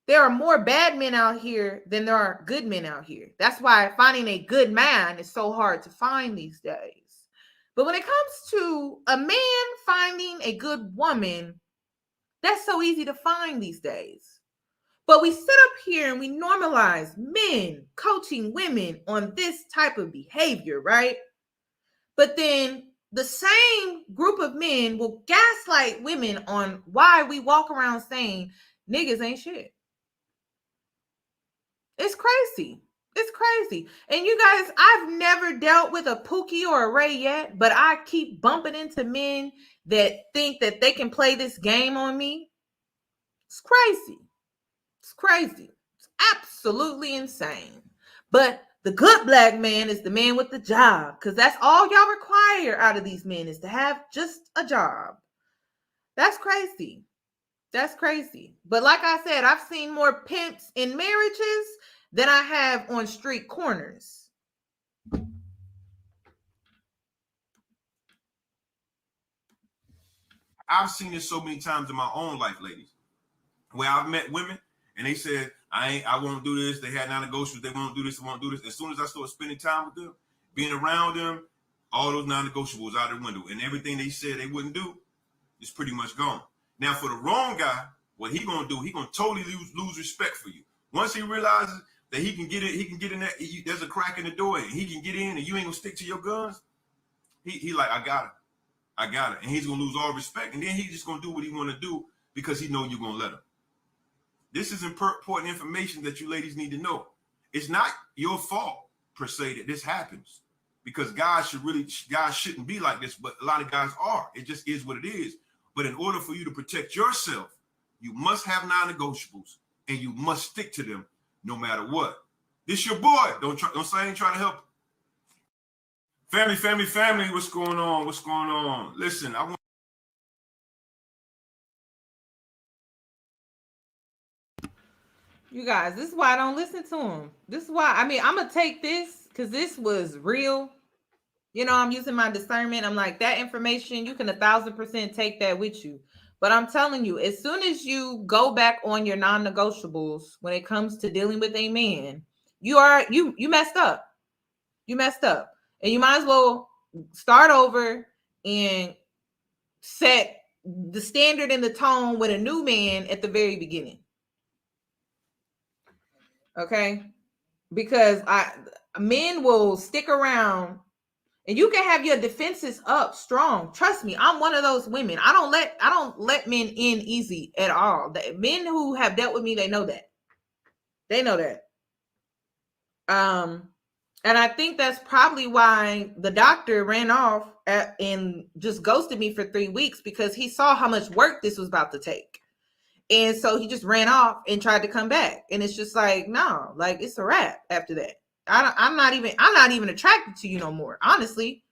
there are more bad men out here than there are good men out here. That's why finding a good man is so hard to find these days. But when it comes to a man finding a good woman, that's so easy to find these days. But we sit up here and we normalize men coaching women on this type of behavior, right? But then the same group of men will gaslight women on why we walk around saying niggas ain't shit. It's crazy. It's crazy. And you guys, I've never dealt with a Pookie or a Ray yet, but I keep bumping into men that think that they can play this game on me. It's crazy. It's crazy. It's Absolutely insane. But the good black man is the man with the job, because that's all y'all require out of these men is to have just a job. That's crazy. That's crazy. But like I said, I've seen more pimps in marriages than I have on street corners. I've seen this so many times in my own life, ladies, where I've met women and they said, I won't do this. They had non-negotiables. They won't do this. They won't do this. As soon as I start spending time with them, being around them, all those non-negotiables out the window, and everything they said they wouldn't do is pretty much gone. Now, for the wrong guy, what he gonna do? He gonna totally lose respect for you. Once he realizes that he can get it, he can get in there. There's a crack in the door, and he can get in, and you ain't gonna stick to your guns. He like, I got it, and he's gonna lose all respect, and then he's just gonna do what he want to do because he know you're gonna let him. This is important information that you ladies need to know. It's not your fault per se that this happens, because guys shouldn't be like this, but a lot of guys are. It just is what it is. But in order for you to protect yourself, you must have non-negotiables, and you must stick to them no matter what. This your boy. Don't say I ain't trying to help. Family. What's going on? What's going on? Listen, I want. You guys, this is why I don't listen to him. This is why, I'm going to take this because this was real. You know, I'm using my discernment. I'm like, that information, you can 1,000% take that with you. But I'm telling you, as soon as you go back on your non-negotiables when it comes to dealing with a man, you messed up. You messed up. And you might as well start over and set the standard and the tone with a new man at the very beginning. Okay? Because men will stick around, and you can have your defenses up strong. Trust me, I'm one of those women. I don't let men in easy at all. The men who have dealt with me, they know that. They know that. And I think that's probably why the doctor ran off and just ghosted me for 3 weeks, because he saw how much work this was about to take. And so he just ran off and tried to come back. And it's just like, no, like it's a wrap after that. I'm not even attracted to you no more. Honestly,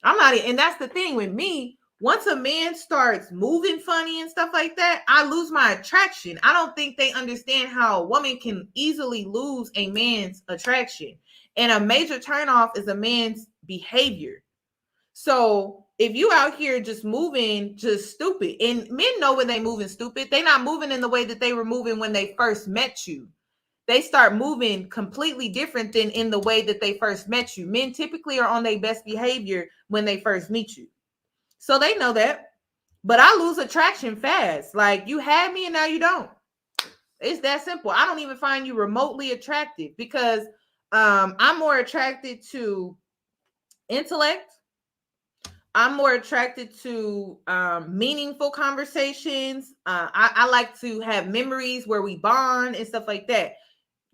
I'm not. And that's the thing with me. Once a man starts moving funny and stuff like that, I lose my attraction. I don't think they understand how a woman can easily lose a man's attraction. And a major turnoff is a man's behavior. So if you out here just moving just stupid, and men know when they moving stupid, they not moving in the way that they were moving when they first met you. They start moving completely different than in the way that they first met you. Men typically are on their best behavior when they first meet you. So they know that. But I lose attraction fast. Like, you had me and now you don't. It's that simple. I don't even find you remotely attractive, because I'm more attracted to intellect. I'm more attracted to meaningful conversations. I like to have memories where we bond and stuff like that.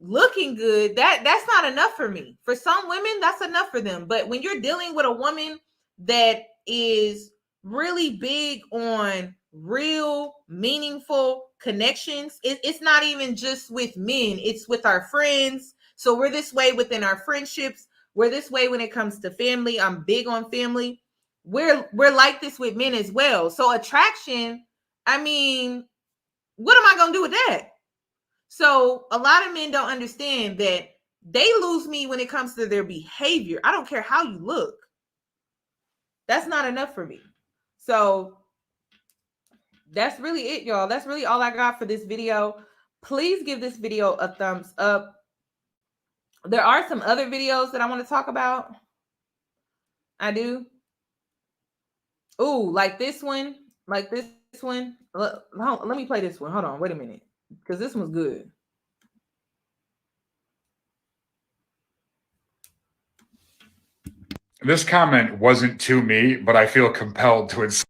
Looking good, that's not enough for me. For some women, that's enough for them. But when you're dealing with a woman that is really big on real, meaningful connections, it's not even just with men, it's with our friends. So we're this way within our friendships. We're this way when it comes to family. I'm big on family. We're like this with men as well. So attraction, I mean, what am I going to do with that? So a lot of men don't understand that they lose me when it comes to their behavior. I don't care how you look. That's not enough for me. So that's really it, y'all. That's really all I got for this video. Please give this video a thumbs up. There are some other videos that I want to talk about. I do. Ooh, like this one. Like this one. Let me play this one. Hold on. Wait a minute. Because this one's good. This comment wasn't to me, but I feel compelled to insert.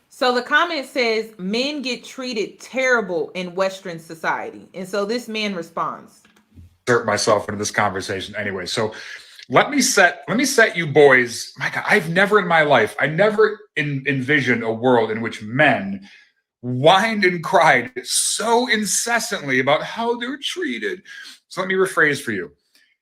So the comment says, men get treated terrible in Western society. And so this man responds. Insert myself into this conversation anyway. So let me set you boys. My God, I've never in my life, I never envisioned a world in which men whined and cried so incessantly about how they're treated. So let me rephrase for you.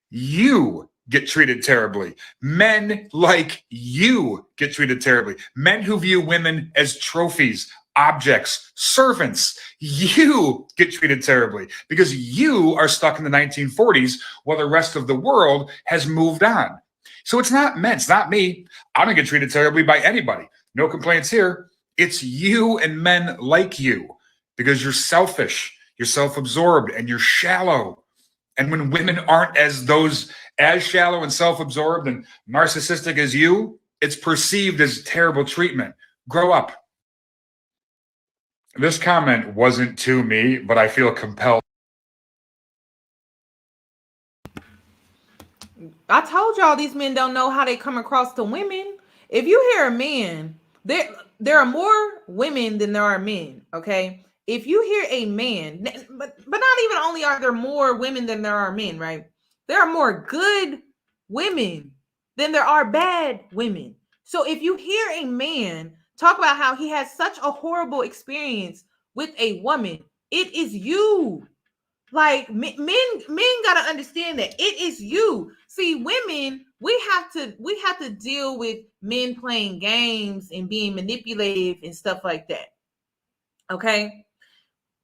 You get treated terribly. Men like you get treated terribly. Men who view women as trophies, objects, servants. You get treated terribly because you are stuck in the 1940s while the rest of the world has moved on. So it's not men, it's not me. I don't get treated terribly by anybody. No complaints here. It's you and men like you because you're selfish, you're self-absorbed, and you're shallow. And when women aren't as shallow and self-absorbed and narcissistic as you, it's perceived as terrible treatment. Grow up. This comment wasn't to me, but I feel compelled. I told y'all these men don't know how they come across to women. If you hear a man, there are more women than there are men, okay? If you hear a man, but not even only are there more women than there are men, right? There are more good women than there are bad women. So if you hear a man talk about how he has such a horrible experience with a woman, it is you. Like men gotta understand that it is you. See, women, we have to deal with men playing games and being manipulative and stuff like that. Okay,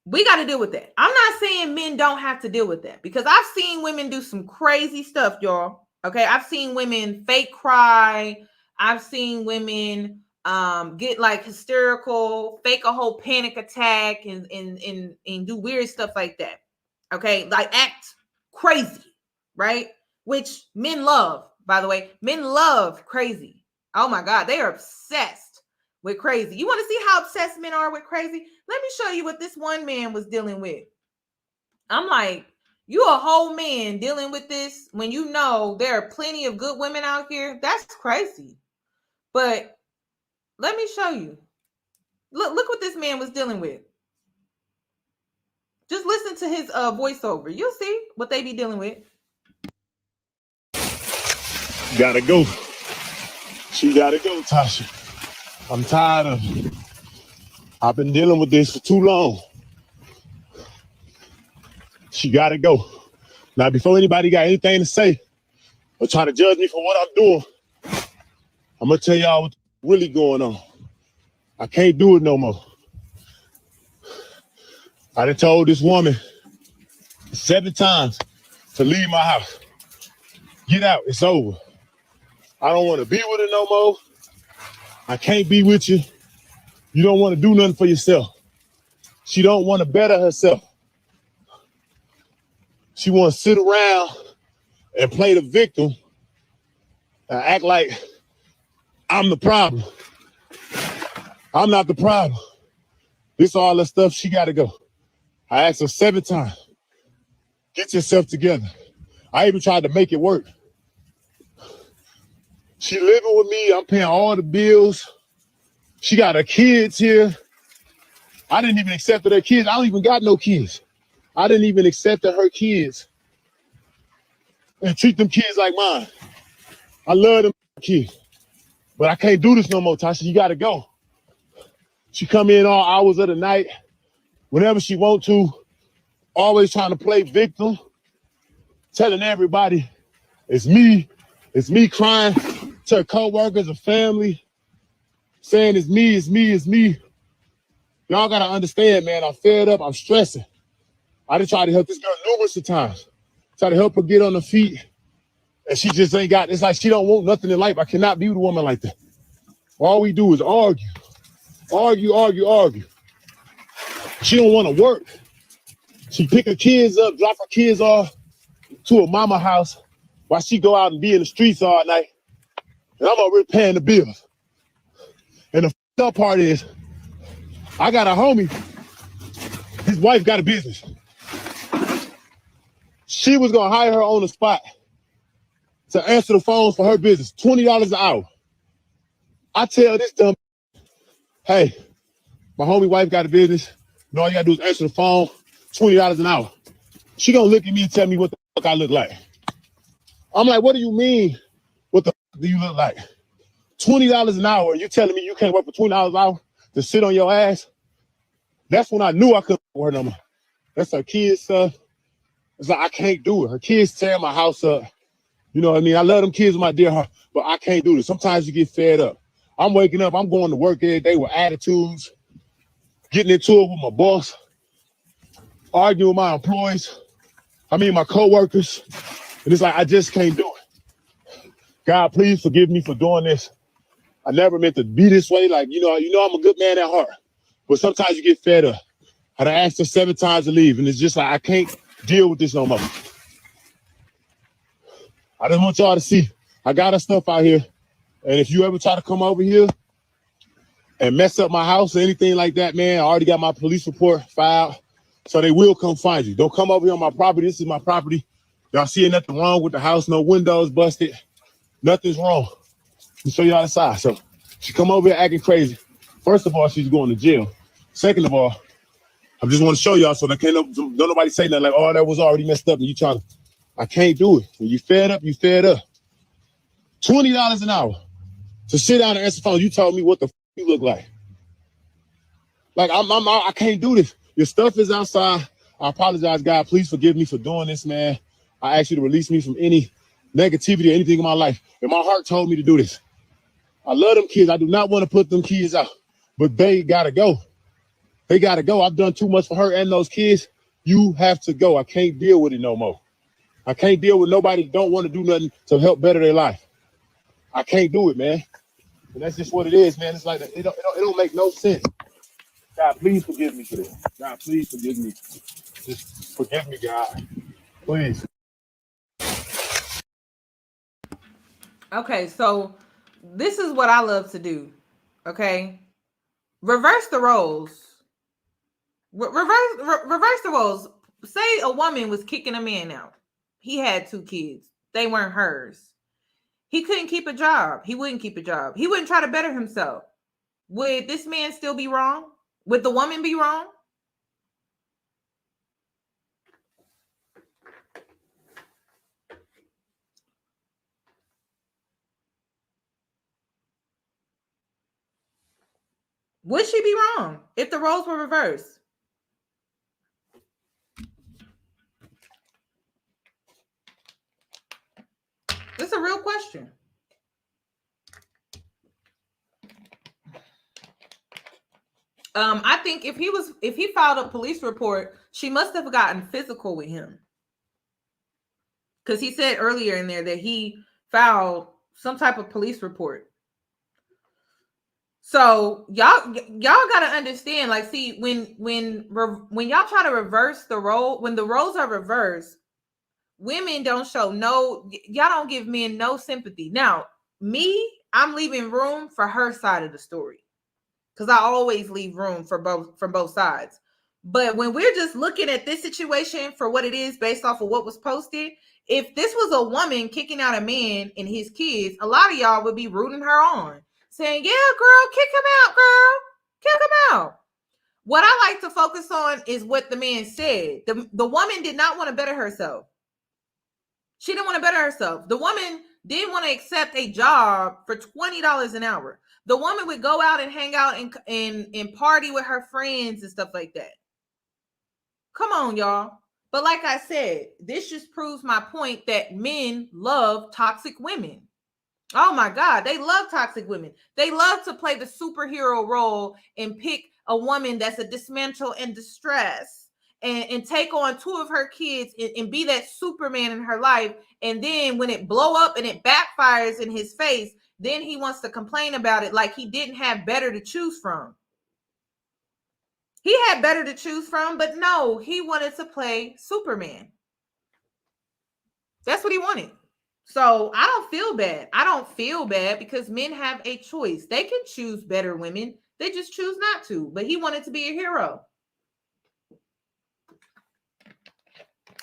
we got to deal with that. I'm not saying men don't have to deal with that because I've seen women do some crazy stuff, y'all. Okay, I've seen women fake cry. I've seen women get like hysterical, fake a whole panic attack, and do weird stuff like that. Okay, like act crazy, right? Which men love, by the way. Men love crazy. Oh my God, they are obsessed with crazy. You want to see how obsessed men are with crazy? Let me show you what this one man was dealing with. I'm like, you a whole man dealing with this when you know there are plenty of good women out here? That's crazy. But let me show you. Look what this man was dealing with. Just listen to his voiceover. You'll see what they be dealing with. Gotta go. She gotta go, Tasha. I'm tired of it. I've been dealing with this for too long. She gotta go. Now, before anybody got anything to say or try to judge me for what I'm doing, I'm gonna tell y'all what's really going on. I can't do it no more. I done told this woman 7 times to leave my house. Get out, it's over. I don't want to be with her no more. I can't be with you. You don't want to do nothing for yourself. She don't want to better herself. She want to sit around and play the victim and act like I'm the problem. I'm not the problem. This all the stuff, she got to go. I asked her 7 times, get yourself together. I even tried to make it work. She living with me. I'm paying all the bills. She got her kids here. I didn't even accept her kids. I don't even got no kids. I didn't even accept her kids and treat them kids like mine. I love them kids, but I can't do this no more, Tasha. You got to go. She come in all hours of the night, whenever she want to, always trying to play victim, telling everybody it's me crying to her co-workers and family, saying it's me, it's me, it's me. Y'all gotta understand, man, I'm fed up, I'm stressing. I done tried to help this girl numerous of times. Try to help her get on her feet, and she just ain't got, it's like she don't want nothing in life. I cannot be with a woman like that. All we do is argue. Argue, argue, argue. She don't want to work. She pick her kids up, drop her kids off to her mama house while she go out and be in the streets all night. And I'm already paying the bills. And the f***ed up part is, I got a homie, his wife got a business. She was gonna hire her on the spot to answer the phones for her business, $20 an hour. I tell this dumb, hey, my homie wife got a business. All you gotta do is answer the phone, $20 an hour. She gonna look at me and tell me what the fuck I look like. I'm like, what do you mean? What the fuck do you look like? $20 an hour, you telling me you can't work for $20 an hour to sit on your ass? That's when I knew I couldn't with her no more. That's her kids' stuff. It's like I can't do it. Her kids tear my house up. You know what I mean? I love them kids with my dear heart, but I can't do this. Sometimes you get fed up. I'm waking up, I'm going to work every day with attitudes, getting into it with my boss, arguing with my employees, my coworkers. And it's like, I just can't do it. God, please forgive me for doing this. I never meant to be this way. Like, you know, I'm a good man at heart, but sometimes you get fed up. I done asked her 7 times to leave, and it's just like, I can't deal with this no more. I just want y'all to see, I got her stuff out here. And if you ever try to come over here and mess up my house or anything like that, man, I already got my police report filed. So they will come find you. Don't come over here on my property. This is my property. Y'all see nothing wrong with the house. No windows busted. Nothing's wrong. I'll show y'all the side. So she come over here acting crazy. First of all, she's going to jail. Second of all, I just want to show y'all so that don't nobody say nothing like, oh, that was already messed up and you trying to. I can't do it. When you fed up, you fed up. $20 an hour to sit down and answer the phone. You told me what the you look like. Like I can't do this. Your stuff is outside. I apologize, God. Please forgive me for doing this, man. I ask you to release me from any negativity or anything in my life. And my heart told me to do this. I love them kids. I do not want to put them kids out, but they gotta go. They gotta go. I've done too much for her and those kids. You have to go. I can't deal with it no more. I can't deal with nobody that don't want to do nothing to help better their life. I can't do it, man. And that's just what it is, man. It's like it don't make no sense. God, please forgive me for this. God, please forgive me. Just forgive me, God. Please. Okay, so this is what I love to do. Okay, reverse the roles. Reverse the roles. Say a woman was kicking a man out. He had 2 kids. They weren't hers. He couldn't keep a job. He wouldn't keep a job. He wouldn't try to better himself. Would this man still be wrong? Would the woman be wrong? Would she be wrong if the roles were reversed? It's a real question. I think if he filed a police report, she must have gotten physical with him. Because he said earlier in there that he filed some type of police report. So y'all got to understand, like, see, when y'all try to reverse the role, when the roles are reversed, women don't show y'all don't give men no sympathy. Now, me, I'm leaving room for her side of the story. Because I always leave room from both sides. But when we're just looking at this situation for what it is based off of what was posted, if this was a woman kicking out a man and his kids, a lot of y'all would be rooting her on, saying, yeah, girl, kick him out, girl. Kick him out. What I like to focus on is what the man said. The woman did not want to better herself. She didn't want to better herself. The woman didn't want to accept a job for $20 an hour. The woman would go out and hang out and party with her friends and stuff like that. Come on, y'all. But like I said, this just proves my point that men love toxic women. Oh my God, they love toxic women. They love to play the superhero role and pick a woman that's a dismantle and distress and take on 2 of her kids and be that Superman in her life. And then when it blow up and it backfires in his face, then he wants to complain about it like he didn't have better to choose from. He had better to choose from, but no, he wanted to play Superman. That's what he wanted. So I don't feel bad. I don't feel bad because men have a choice. They can choose better women. They just choose not to. But he wanted to be a hero.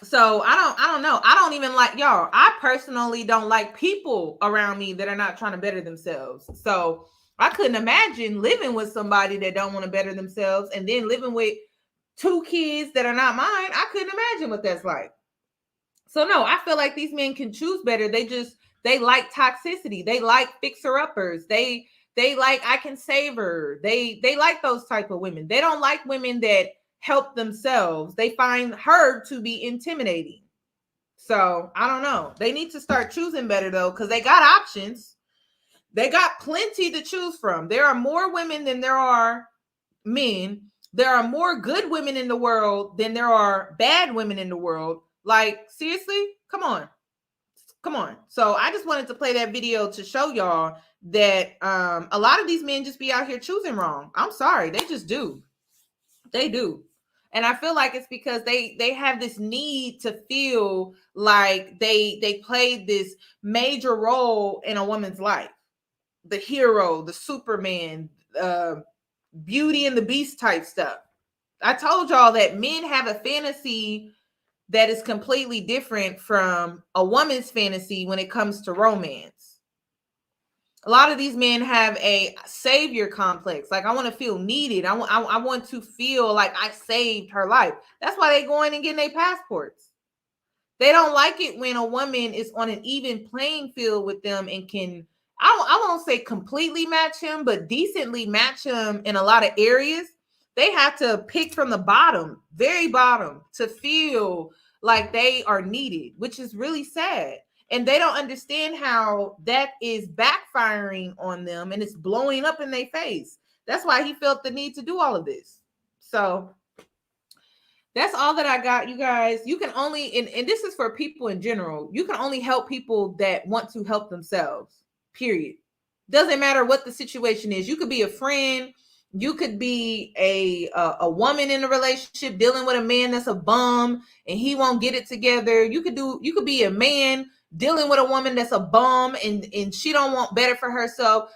So I don't know. I don't even like y'all. I personally don't like people around me that are not trying to better themselves. So I couldn't imagine living with somebody that don't want to better themselves and then living with 2 kids that are not mine. I couldn't imagine what that's like. So no, I feel like these men can choose better. They like toxicity. They like fixer-uppers. They They like, I can save her. They like those type of women. They don't like women that help themselves. They find her to be intimidating. So I don't know. They need to start choosing better though, because they got options. They got plenty to choose from. There are more women than there are men. There are more good women in the world than there are bad women in the world. Like, seriously? Come on. So I just wanted to play that video to show y'all that a lot of these men just be out here choosing wrong. I'm sorry. They just do. They do. And I feel like it's because they have this need to feel like they played this major role in a woman's life. The hero, the Superman, Beauty and the Beast type stuff. I told y'all that men have a fantasy that is completely different from a woman's fantasy when it comes to romance. A lot of these men have a savior complex. Like, I want to feel needed. I want to feel like I saved her life. That's why they going and getting their passports. They don't like it when a woman is on an even playing field with them and can, I won't say completely match him, but decently match him in a lot of areas. They have to pick from the bottom, very bottom, to feel like they are needed, which is really sad. And they don't understand how that is backfiring on them and it's blowing up in their face. That's why he felt the need to do all of this. So that's all that I got, you guys. You can only, and this is for people in general, you can only help people that want to help themselves, period. Doesn't matter what the situation is. You could be a friend. You could be a woman in a relationship dealing with a man that's a bum and he won't get it together. You could be a man dealing with a woman that's a bum and she don't want better for herself.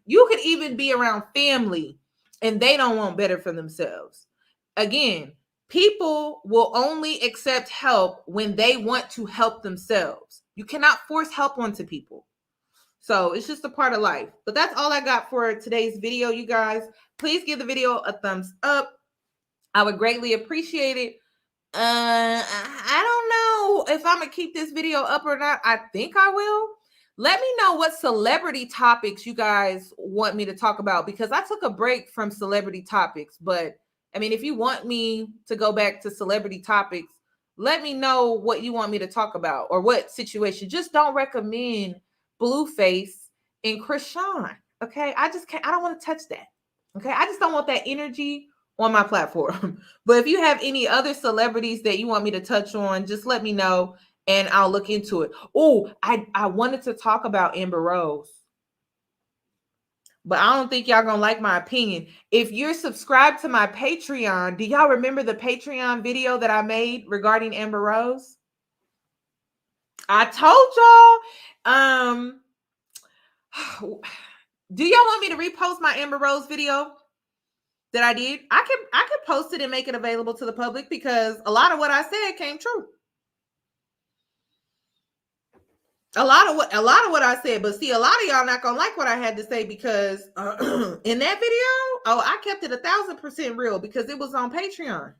You could even be around family and they don't want better for themselves. Again, people will only accept help when they want to help themselves. You cannot force help onto people. So it's just a part of life. But that's all I got for today's video, you guys. Please give the video a thumbs up. I would greatly appreciate it. I don't know if I'm going to keep this video up or not. I think I will. Let me know what celebrity topics you guys want me to talk about, because I took a break from celebrity topics. But, I mean, if you want me to go back to celebrity topics, let me know what you want me to talk about or what situation. Just don't recommend Blueface and Krishan. Okay, I just can't. I don't want to touch that. Okay, I just don't want that energy on my platform. But if you have any other celebrities that you want me to touch on, just let me know and I'll look into it. Oh, I wanted to talk about Amber Rose, but I don't think y'all gonna like my opinion. If you're subscribed to my Patreon, do y'all remember the Patreon video that I made regarding Amber Rose? I told y'all. Do y'all want me to repost my Amber Rose video that I did? I could post it and make it available to the public, because a lot of what I said came true. A lot of what I said, but see, a lot of y'all not gonna like what I had to say, because in that video, I kept it 1,000% real because it was on Patreon.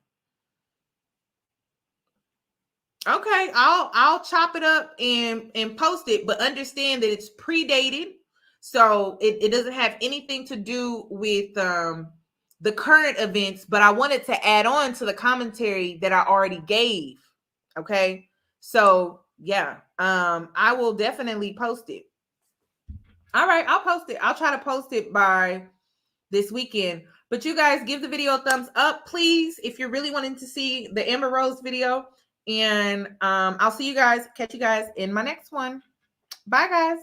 Okay, I'll chop it up and post it, but understand that it's predated, so it doesn't have anything to do with the current events. But I wanted to add on to the commentary that I already gave. Okay, so yeah, I will definitely post it. All right, I'll post it. I'll try to post it by this weekend. But you guys, give the video a thumbs up, please, if you're really wanting to see the Amber Rose video. And I'll see you guys, catch you guys in my next one. Bye, guys.